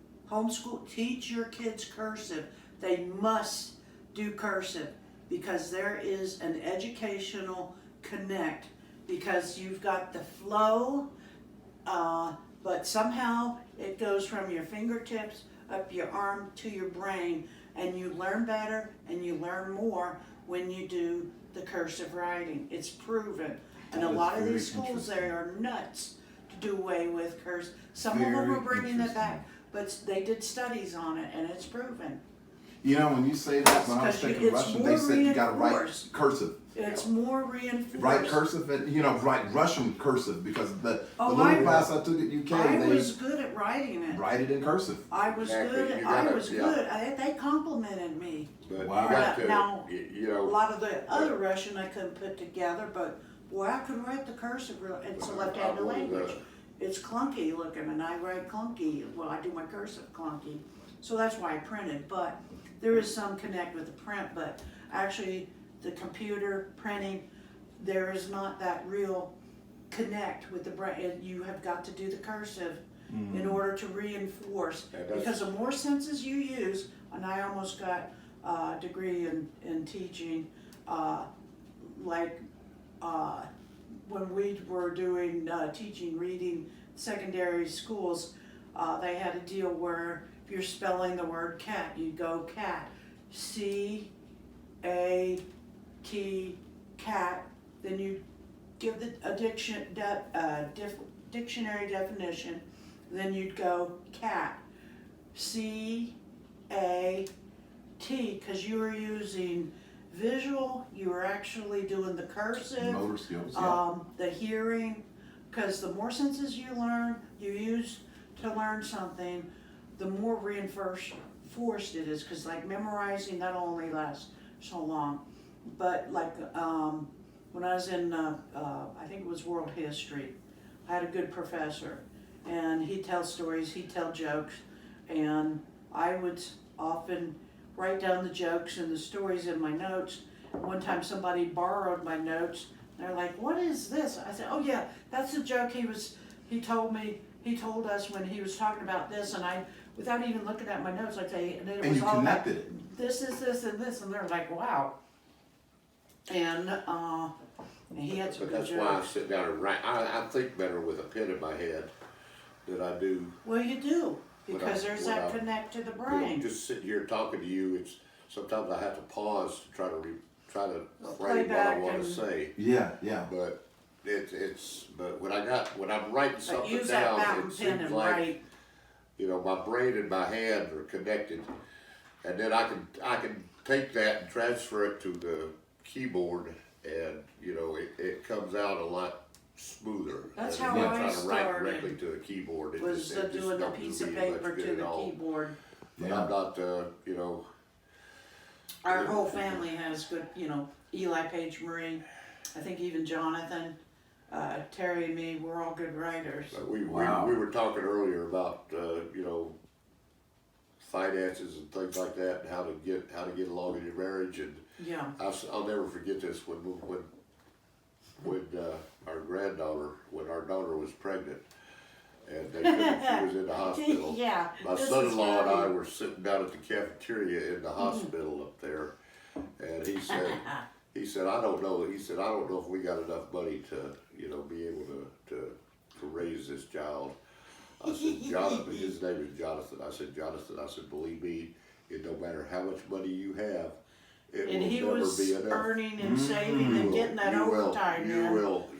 teach your kids cursive. They must do cursive because there is an educational connect, because you've got the flow, but somehow it goes from your fingertips up your arm to your brain, and you learn better and you learn more when you do the cursive writing. It's proven. And a That is lot of very these schools, they interesting. are nuts to do away with cursive. Some of them Very are bringing it interesting. back, but they did studies on it, and it's proven. You know, when you say that, when I was Because thinking it's Russian, more they said you gotta write reinforced. cursive. It's more reinforced. Write cursive, and write Russian cursive, because the Oh, little class I took at UK, I they was good at writing it. write it in cursive. I was Exactly. good. You I gotta- was yeah. good. They complimented me. But Wow. you got to, Now, you A know, lot of the other Russian I couldn't put together, but boy, I could write the cursive. It's a left-handed language. It's clunky looking, and I write clunky. Well, I do my cursive clunky, so that's why I printed. But there is some connect with the print, but actually the computer printing, there is not that real connect with the brain. You have got to do the cursive in order to reinforce, And that's- because the more senses you use, and I almost got a degree in teaching, when we were doing teaching reading secondary schools, they had a deal where if you're spelling the word cat, you go cat, C-A-T, cat, then you give the dictionary definition, then you'd go cat, C-A-T, because you were using visual, you were actually doing the cursive, Motor skills, yeah. the hearing, because the more senses you use to learn something, the more reinforced it is, because like memorizing, that only lasts so long. But like when I was in, I think it was world history, I had a good professor, and he'd tell stories, he'd tell jokes, and I would often write down the jokes and the stories in my notes. One time somebody borrowed my notes. They're like, "What is this?" I said, "Oh yeah, that's the joke he told us when he was talking about this," and I, without even looking at my notes, I'd say, and it And was you all about, connected it. this is this and this, and they're like, "Wow." And he had some but good that's why I jokes. sit down and write. I think better with a pen in my head than I do, Well, you do, because there's when that I- connect to the you know, brain. just sitting here talking to you. It's sometimes I have to pause to try to Play frame what I back want to and- say. Yeah, yeah. But but when I'm writing But something use that down, fountain it pen seems and like write. my brain and my hand are connected, and then I can take that and transfer it to the keyboard, and it comes out a lot smoother. That's than how if I try to write started, directly to a keyboard. It Was just doing the don't do piece of me much paper good to at the all. keyboard. But Yeah. I'm not, Our whole family has good, Eli, Paige, Marie, I think even Jonathan, Terry and me, we're all good writers. But we Wow. were talking earlier about finances and things like that, and how to get along in your marriage. And Yeah. I'll never forget this when our daughter was pregnant, and she was in the hospital. Yeah. My this is son-in-law and I funny. were sitting down at the cafeteria in the hospital up there, and he said, I don't know. He said, I don't know if we got enough money to, be able to raise this child. I said, Jonathan, his name is Jonathan. I said, Jonathan, believe me, it no matter how much money you have, it And will he never was be enough. earning and saving and getting that overtime in.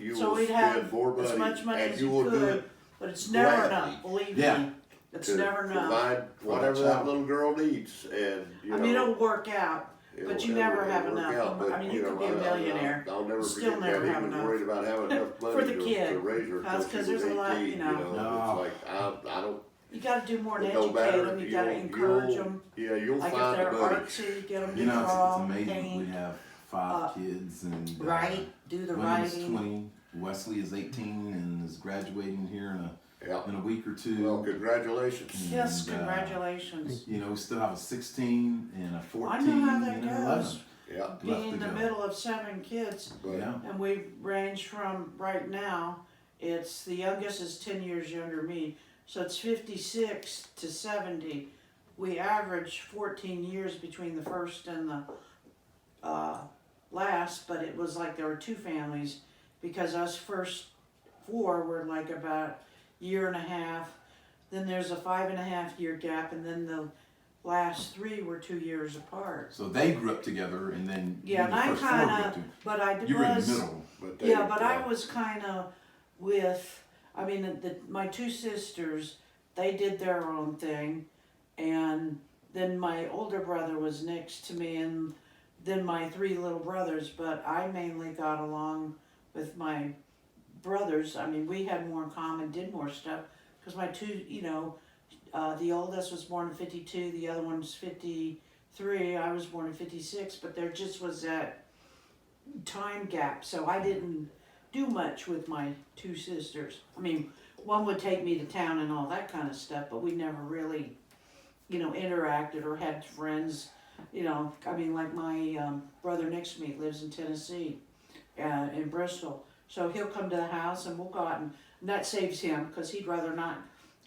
You So will he'd spend have more money, as much money and as you you will do could, it but it's never gladly. enough, believe Yeah. me. It's to never enough. provide whatever that that child. little girl needs, and I mean, it'll work out, but it'll- you never it'll have work enough. out, but, I mean, you could be a I- millionaire. I'll never Still forget never that have he was enough. worried about having enough money For the to kid. raise her That's till she 'cause was there's a lot, 18, No. It's like, I don't, You gotta do more than it don't educate matter. them, you gotta encourage them. Yeah, you'll Like if find the they're money. artsy, get them to You know, draw, it's amazing. paint, We have 5 kids, and write, do the William's writing. 20, Wesley is 18 and is graduating here Yeah, in a week or two. well, congratulations. Yes, And, congratulations. We still have a 16 and a 14 I know how that and an 11. goes. Yeah. being to the go. middle of 7 kids, But Yeah. and we range from right now. It's the youngest is 10 years younger than me, so it's 56 to 70. We average 14 years between the first and the last, but it was like there were 2 families because us first 4 were like about year and a half. Then there's a 5.5 year gap, and then the last 3 were 2 years apart. So they grew up together, and then Yeah, and the I first 4 grew kind up of, together. but I You were in the was. middle. but Yeah, but I was kind of with, I mean, my 2 sisters, they did their own thing, and then my older brother was next to me, and then my 3 little brothers, but I mainly got along with my brothers. I mean, we had more in common, did more stuff, because my 2, the oldest was born in 52, the other one's 53, I was born in 56, but there just was that time gap, so I didn't do much with my 2 sisters. I mean, one would take me to town and all that kind of stuff, but we never really, interacted or had friends. I mean, like my brother next to me lives in Tennessee, in Bristol, so he'll come to the house and we'll go out, and that saves him because he'd rather not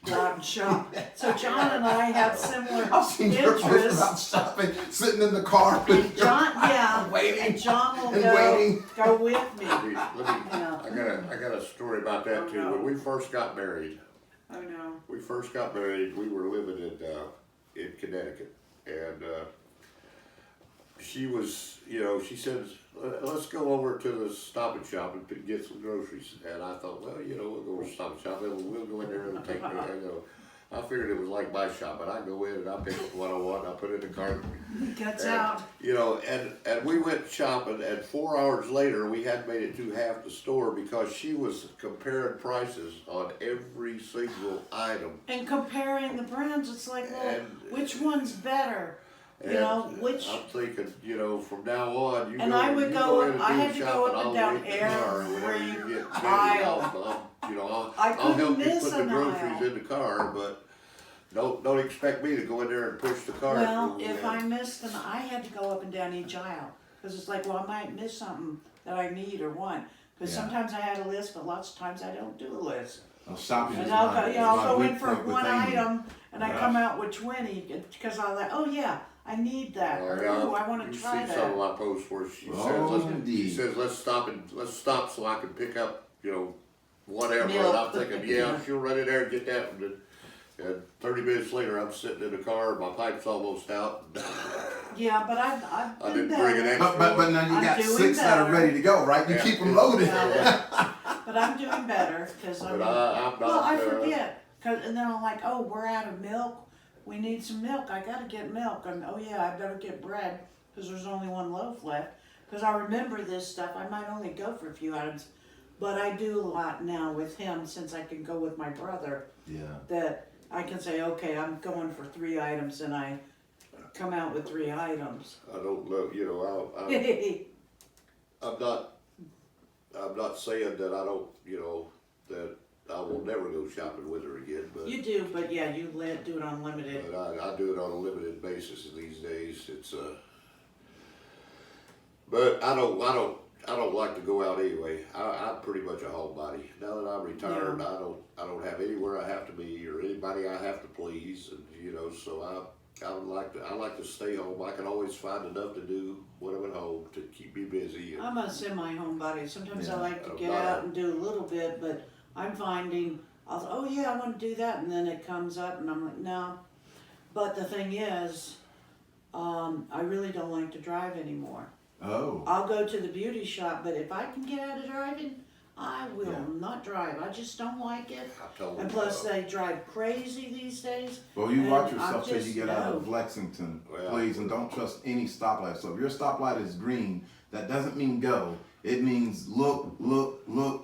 go out and shop. So John and I have similar I've seen your post interests. about shopping, sitting in the car. And John, yeah, Waiting and John will and go waiting. with me. let me, Yeah. I got a story about that too. Oh, no. When we first got married, Oh no. we were living in Connecticut, and she was, she says, let's go over to the Stop and Shop and get some groceries. And I thought, well, we'll go to Stop and Shop, and we'll go in there and take me. I figured it was like my shop, but I go in and I pick up what I want, I put it in the cart. Gets And, out. and we went shopping, and 4 hours later, we hadn't made it to half the store because she was comparing prices on every single item. And comparing the brands, it's like, well, And- which one's better? And Which, I'm thinking, from now on, And I would go in and I do had the to shopping, go up and I'll down wait in the car, and whenever every you get ready, aisle. I I'll couldn't help you miss put the an groceries aisle. in the car, but don't expect me to go in there and push the cart. well, if I missed them, I had to go up and down each aisle. Cause it's like, well, I might miss something that I need or want. Cause Yeah. sometimes I had a list, but lots of times I don't do a list. Well, shopping is And my, I'll go, is I'll my go in weak for point with one Amy. item, and I Yeah. come out with 20, because I'm like, oh yeah, I need that, or ooh, I wanna you try see some of that. my posts where she Oh, says, indeed. she says, let's stop so I can pick up, whatever. Milk. And I'm thinking, yeah, she'll run in there and get that. And 30 minutes later, I'm sitting in the car, my pipe's almost out. Yeah, but I've I been didn't bring an better. extra. But now you I'm got doing 6 that are better. ready to go, right? You Yeah. keep them loaded. Yeah. But I'm doing better, cause I But mean, I'm not. well, I forget, and then I'm like, oh, we're out of milk, we need some milk, I gotta get milk, and oh yeah, I better get bread, cause there's only 1 loaf left, cause I remember this stuff, I might only go for a few items, but I do a lot now with him, since I can go with my brother, Yeah. that I can say, okay, I'm going for 3 items, and I come out with 3 items. I don't know, I'm not saying that I don't, that I will never go shopping with her again, but. You do, but yeah, you do it unlimited. But I do it on a limited basis these days. It's but I don't like to go out anyway. I'm pretty much a homebody. Now that I'm retired, Yeah. I don't have anywhere I have to be or anybody I have to please, and so I like to stay home. I can always find enough to do when I'm at home to keep me busy. And I'm a semi-homebody. Sometimes I Yeah. like to I'm get not out a- and do a little bit, but I'm finding, oh yeah, I want to do that, and then it comes up, and I'm like, no. But the thing is, I really don't like to drive anymore. Oh. I'll go to the beauty shop, but if I can get out of driving, I will Yeah. not drive. I just don't like it. I told And them, plus, they drive crazy these days. Well, you And watch I yourself till you just get out of know. Lexington, Well- please, and don't trust any stoplight. So if your stoplight is green, that doesn't mean go. It means look.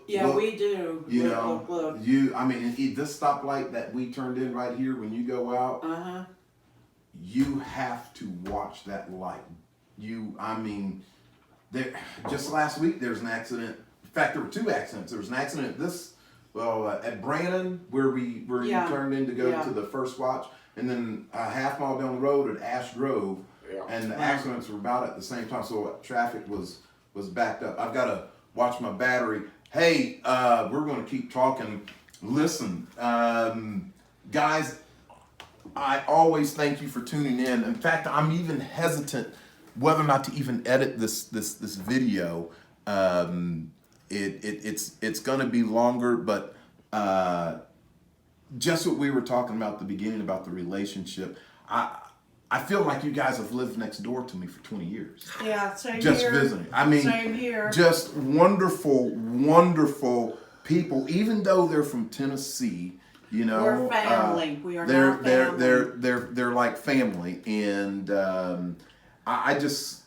Yeah, look. we do. You Look, know, look. This stoplight that we turned in right here, when you go out, Uh-huh. you have to watch that light. There, just last week there's an accident. In fact, there were 2 accidents. There was an accident at Brannon where Yeah. you turned in to go Yeah. to the first watch, and then a half mile down the road at Ash Grove, Yeah. and the accidents were about at the same time, so traffic was backed up. I've got to watch my battery. Hey, we're going to keep talking. Listen, guys, I always thank you for tuning in. In fact, I'm even hesitant whether or not to even edit this video. It's going to be longer, but just what we were talking about at the beginning about the relationship. I feel like you guys have lived next door to me for 20 years. Yeah, same Just here. visiting. I mean, Same here. just wonderful, wonderful people. Even though they're from Tennessee, you know, We're family. We are they're now family. they're like family, and I just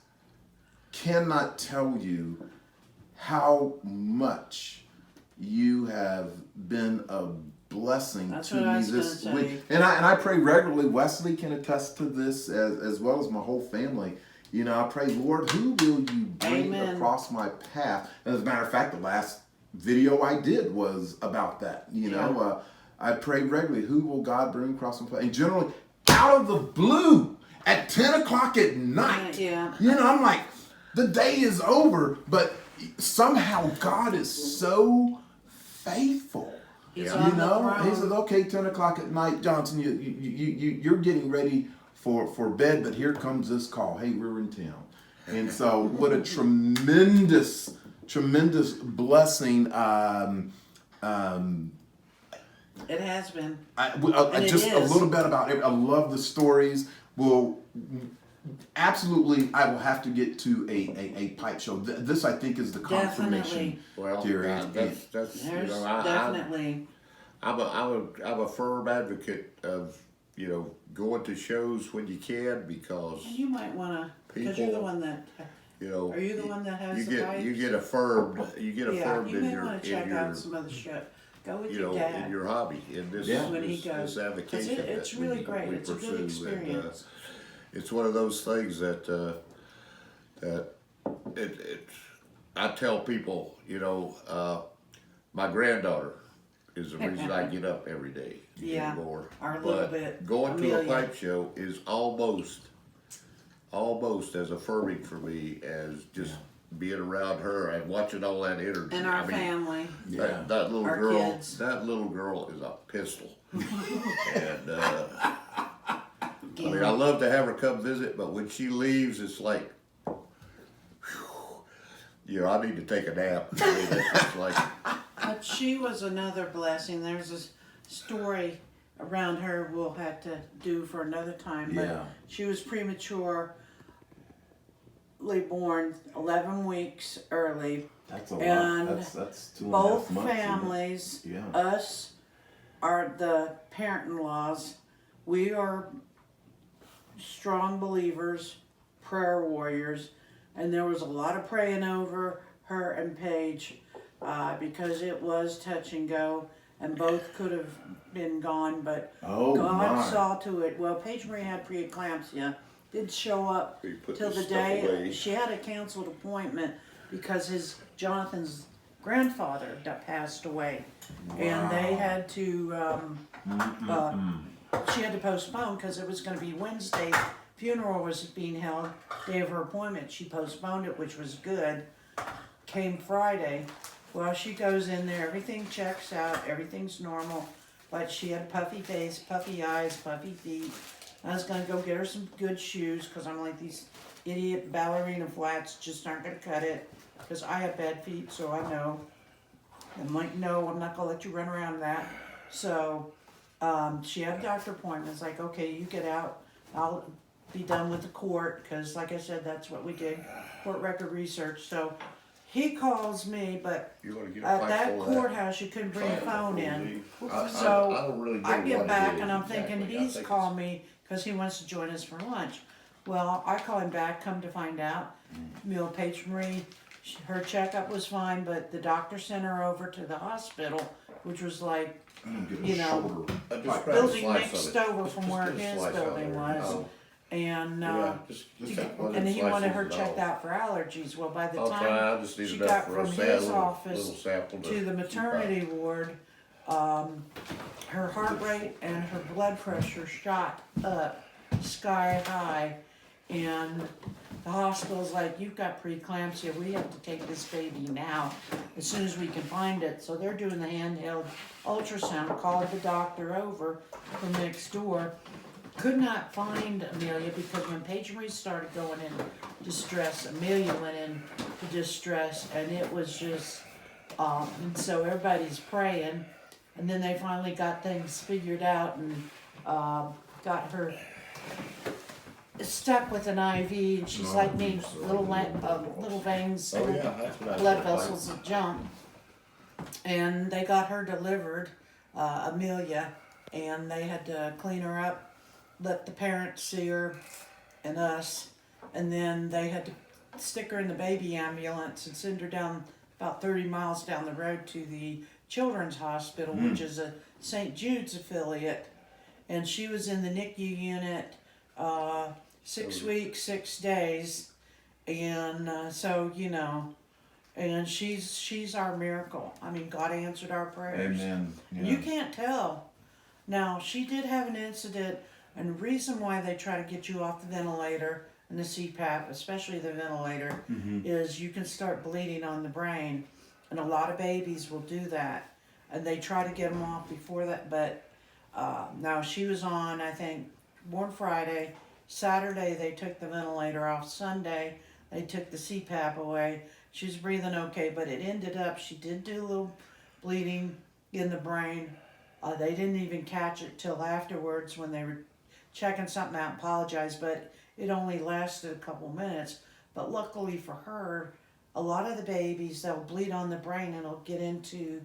cannot tell you how much you have been a blessing That's to what I me was this gonna say. week. And I pray regularly. Wesley can attest to this as well as my whole family. You know, I pray, Lord, who will you bring Amen. across my path? And as a matter of fact, the last video I did was about that. You know, I pray regularly, who will God bring across my path? And generally, out of the blue, at 10 o'clock at night, Yeah. you know, I'm like, the day is over, but somehow God is so faithful. He's You on the know, throne. he says, okay, 10 o'clock at night, Johnson, you're getting ready for bed, but here comes this call. Hey, we're in town. And so what a tremendous blessing. It has been. I it just a is. little bit about it. I love the stories. Absolutely, I will have to get to a pipe show. This, I think, is the confirmation. Well, Terry. that's There's you know, definitely. I'm a firm advocate of, you know, going to shows when you can, because You might want to, because you're the People- one that. you know, Are you the one that has you the get pipes? you get affirmed Yeah, you in may your want to check out some other shit. Go with you your know, dad. in your hobby, in this Yeah. When he goes. this avocation It's that really we, great. we It's a pursue. good experience. It's one of those things that I tell people, you know, my granddaughter is the reason I get up every day Yeah, anymore. our little But bit, going to a Amelia. pipe show is almost as affirming for me as just being around her and watching all that energy. And our I mean, family. Yeah. that little Our girl, kids. that little girl is a pistol. And I mean, I love to have her come visit, but when she leaves, it's like, whew, you know, I need to take a nap. I mean, it's just like, But she was another blessing. There's this story around her we'll have to do for another time. But Yeah. she was prematurely born 11 weeks early. That's a And lot. That's 2.5 Both months. isn't it? families, Yeah. us are the parent-in-laws. We are strong believers, prayer warriors, and there was a lot of praying over her and Paige because it was touch and go, and both could have been gone, but Oh, God my. saw to it. Well, Paige Marie had preeclampsia, didn't show up We put till this the stuff day away. she had a canceled appointment because Jonathan's grandfather passed away, and they had to she had to postpone because it was going to be Wednesday. Funeral was being held, day of her appointment. She postponed it, which was good. Came Friday. Well, she goes in there, everything checks out, everything's normal, but she had puffy face, puffy eyes, puffy feet. I was going to go get her some good shoes because I'm like, these idiot ballerina flats just aren't going to cut it because I have bad feet, so I know. I'm like, no, I'm not going to let you run around in that. So she had a doctor appointment. It's like, okay, you get out. I'll be done with the court because, like I said, that's what we did, court record research. So he calls me, but you want to get a at pipe that full of courthouse, you couldn't bring your phone in. I So don't really know I what get it back is and I'm exactly. thinking I he's think called me because he wants to join us for lunch. Well, I call him back, come to find out, Paige Marie, her checkup was fine, but the doctor sent her over to the hospital, which was like, you know, Just grab a building slice next of it. over from Just where get a his slice out building there. was. Oh, And yeah, just one of and them he wanted slices her and checked all. out for allergies. Well, by the I'll try. time I just need she enough got for from a his little office sample to the keep maternity ward, her heart rate and her blood pressure shot up sky high, And the hospital's like, you've got preeclampsia, we have to take this baby now, as soon as we can find it. So they're doing the handheld ultrasound, called the doctor over from next door. Could not find Amelia because when Paige Marie started going in distress, Amelia went in to distress, and it was just, and so everybody's praying. And then they finally got things figured out and got her stuck with an IV, and she's like me, little veins, Oh, little yeah, that's what I blood said. vessels that jump. And they got her delivered, Amelia, and they had to clean her up, let the parents see her and us, and then they had to stick her in the baby ambulance and send her down about 30 miles down the road to the Children's Hospital, which is a St. Jude's affiliate. And she was in the NICU unit 6 weeks, 6 days, and so you know, and she's our miracle. I mean, God answered our prayers. Amen. Yeah. You can't tell. Now, she did have an incident, and the reason why they try to get you off the ventilator and the CPAP, especially the ventilator, is you can start bleeding on the brain, and a lot of babies will do that, and they try to get them off before that. But now she was on, I think, born Friday. Saturday they took the ventilator off. Sunday they took the CPAP away. She was breathing okay, but it ended up, she did do a little bleeding in the brain. They didn't even catch it till afterwards when they were checking something out and apologized, but it only lasted a couple minutes. But luckily for her, a lot of the babies, they'll bleed on the brain and it'll get into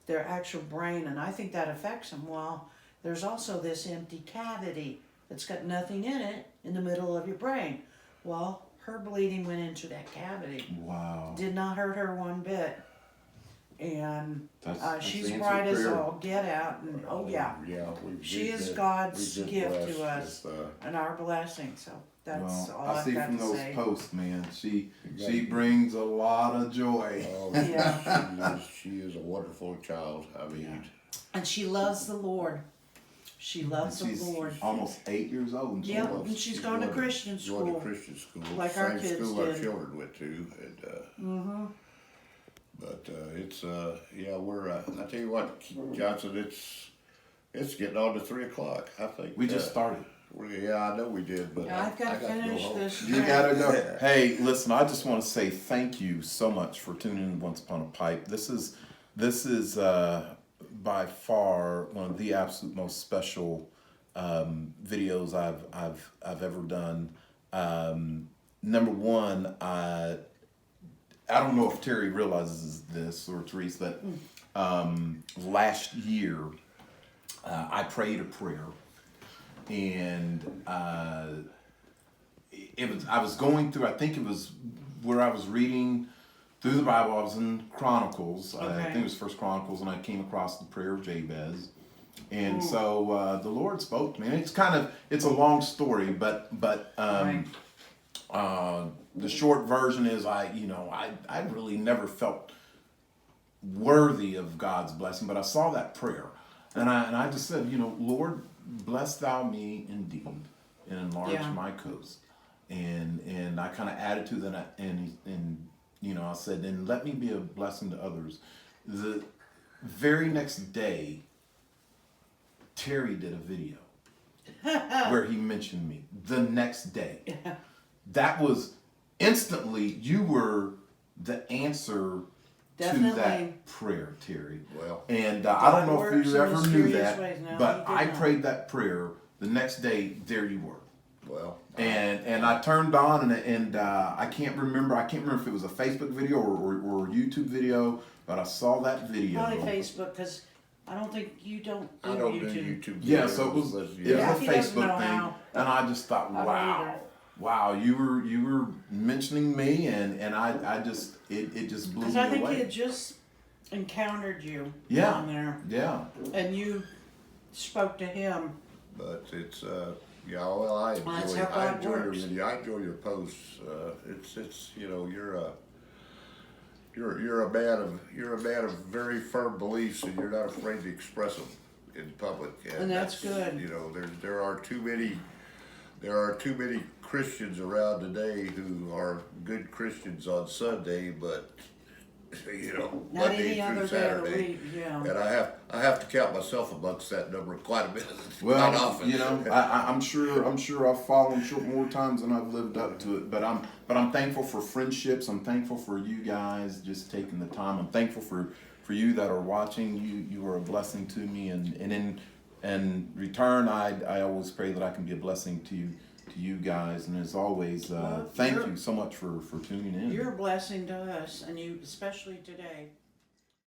their actual brain, and I think that affects them. Well, there's also this empty cavity that's got nothing in it in the middle of your brain. Well, her bleeding went into that cavity. Wow. Did not hurt her one bit. And That's she's answered bright as prayer. all get out. And oh yeah, we've she is been- God's we've been gift to blessed us with, and our blessing. So that's Well, all I I've see got from to those say. posts, man. She Exactly. brings a lot of joy. Oh, Yeah. she is a wonderful child. I mean, And she loves the Lord. She loves the She's Lord. almost 8 years old. And she Yeah. loves- And she's going to Christian going school. to Christian school, like our same kids school our did. children went to, and but it's yeah, we're I tell you what, Johnson, it's getting on to 3 o'clock. I think We just started. Yeah, I know we did, but I've got to go finish home. this. You gotta go. Hey, listen, I just want to say thank you so much for tuning in to Once Upon a Pipe. This is by far one of the absolute most special videos I've ever done. Number one, I don't know if Terry realizes this or Trease, that last year I prayed a prayer, and I was going through, I think it was where I was reading through the Bible. I was in Chronicles. I think it was First Chronicles, and I came across the prayer of Jabez. And so the Lord spoke to me. And it's a long story, but Right. the short version is I really never felt worthy of God's blessing, but I saw that prayer, and I just said, Lord, bless thou me indeed, and enlarge my coast, and I kind of added to that, and I said, and let me be a blessing to others. The very next day, Terry did a video where he mentioned me. The next day, that was instantly, you were the answer Definitely. to that prayer, Terry. Well, And I don't know if works you in ever knew mysterious that, ways. No, but he did I not. prayed that prayer. The next day, there you were. well, And I turned on and I can't remember if it was a Facebook video or a YouTube video, but I saw that video. Probably Facebook, because I don't think you don't do I don't do YouTube. YouTube. Yeah, so it was but, it Yeah, was he a doesn't know Facebook thing, how. and I just thought, I don't either. wow, you were mentioning me, and I just it just blew Because me I think away. he had just encountered you Yeah. on there, Yeah. and you spoke to him. But it's yeah. Well, I That's enjoy. how I God enjoy your works. video. I enjoy your posts. It's you're a man of very firm beliefs, and you're not afraid to express them in public. And that's good. There are too many. There are too many Christians around today who are good Christians on Sunday, but you know, Not Monday any other through day of the Saturday. week, yeah. And I have to count myself amongst that number quite a bit, Well, quite often. you know, I'm sure I've fallen short more times than I've lived up to it. But I'm thankful for friendships. I'm thankful for you guys just taking the time. I'm thankful for you that are watching. You are a blessing to me, and in return, I always pray that I can be a blessing to you guys. And as always, Well, thank you're- you so much for tuning in. You're a blessing to us, and you especially today.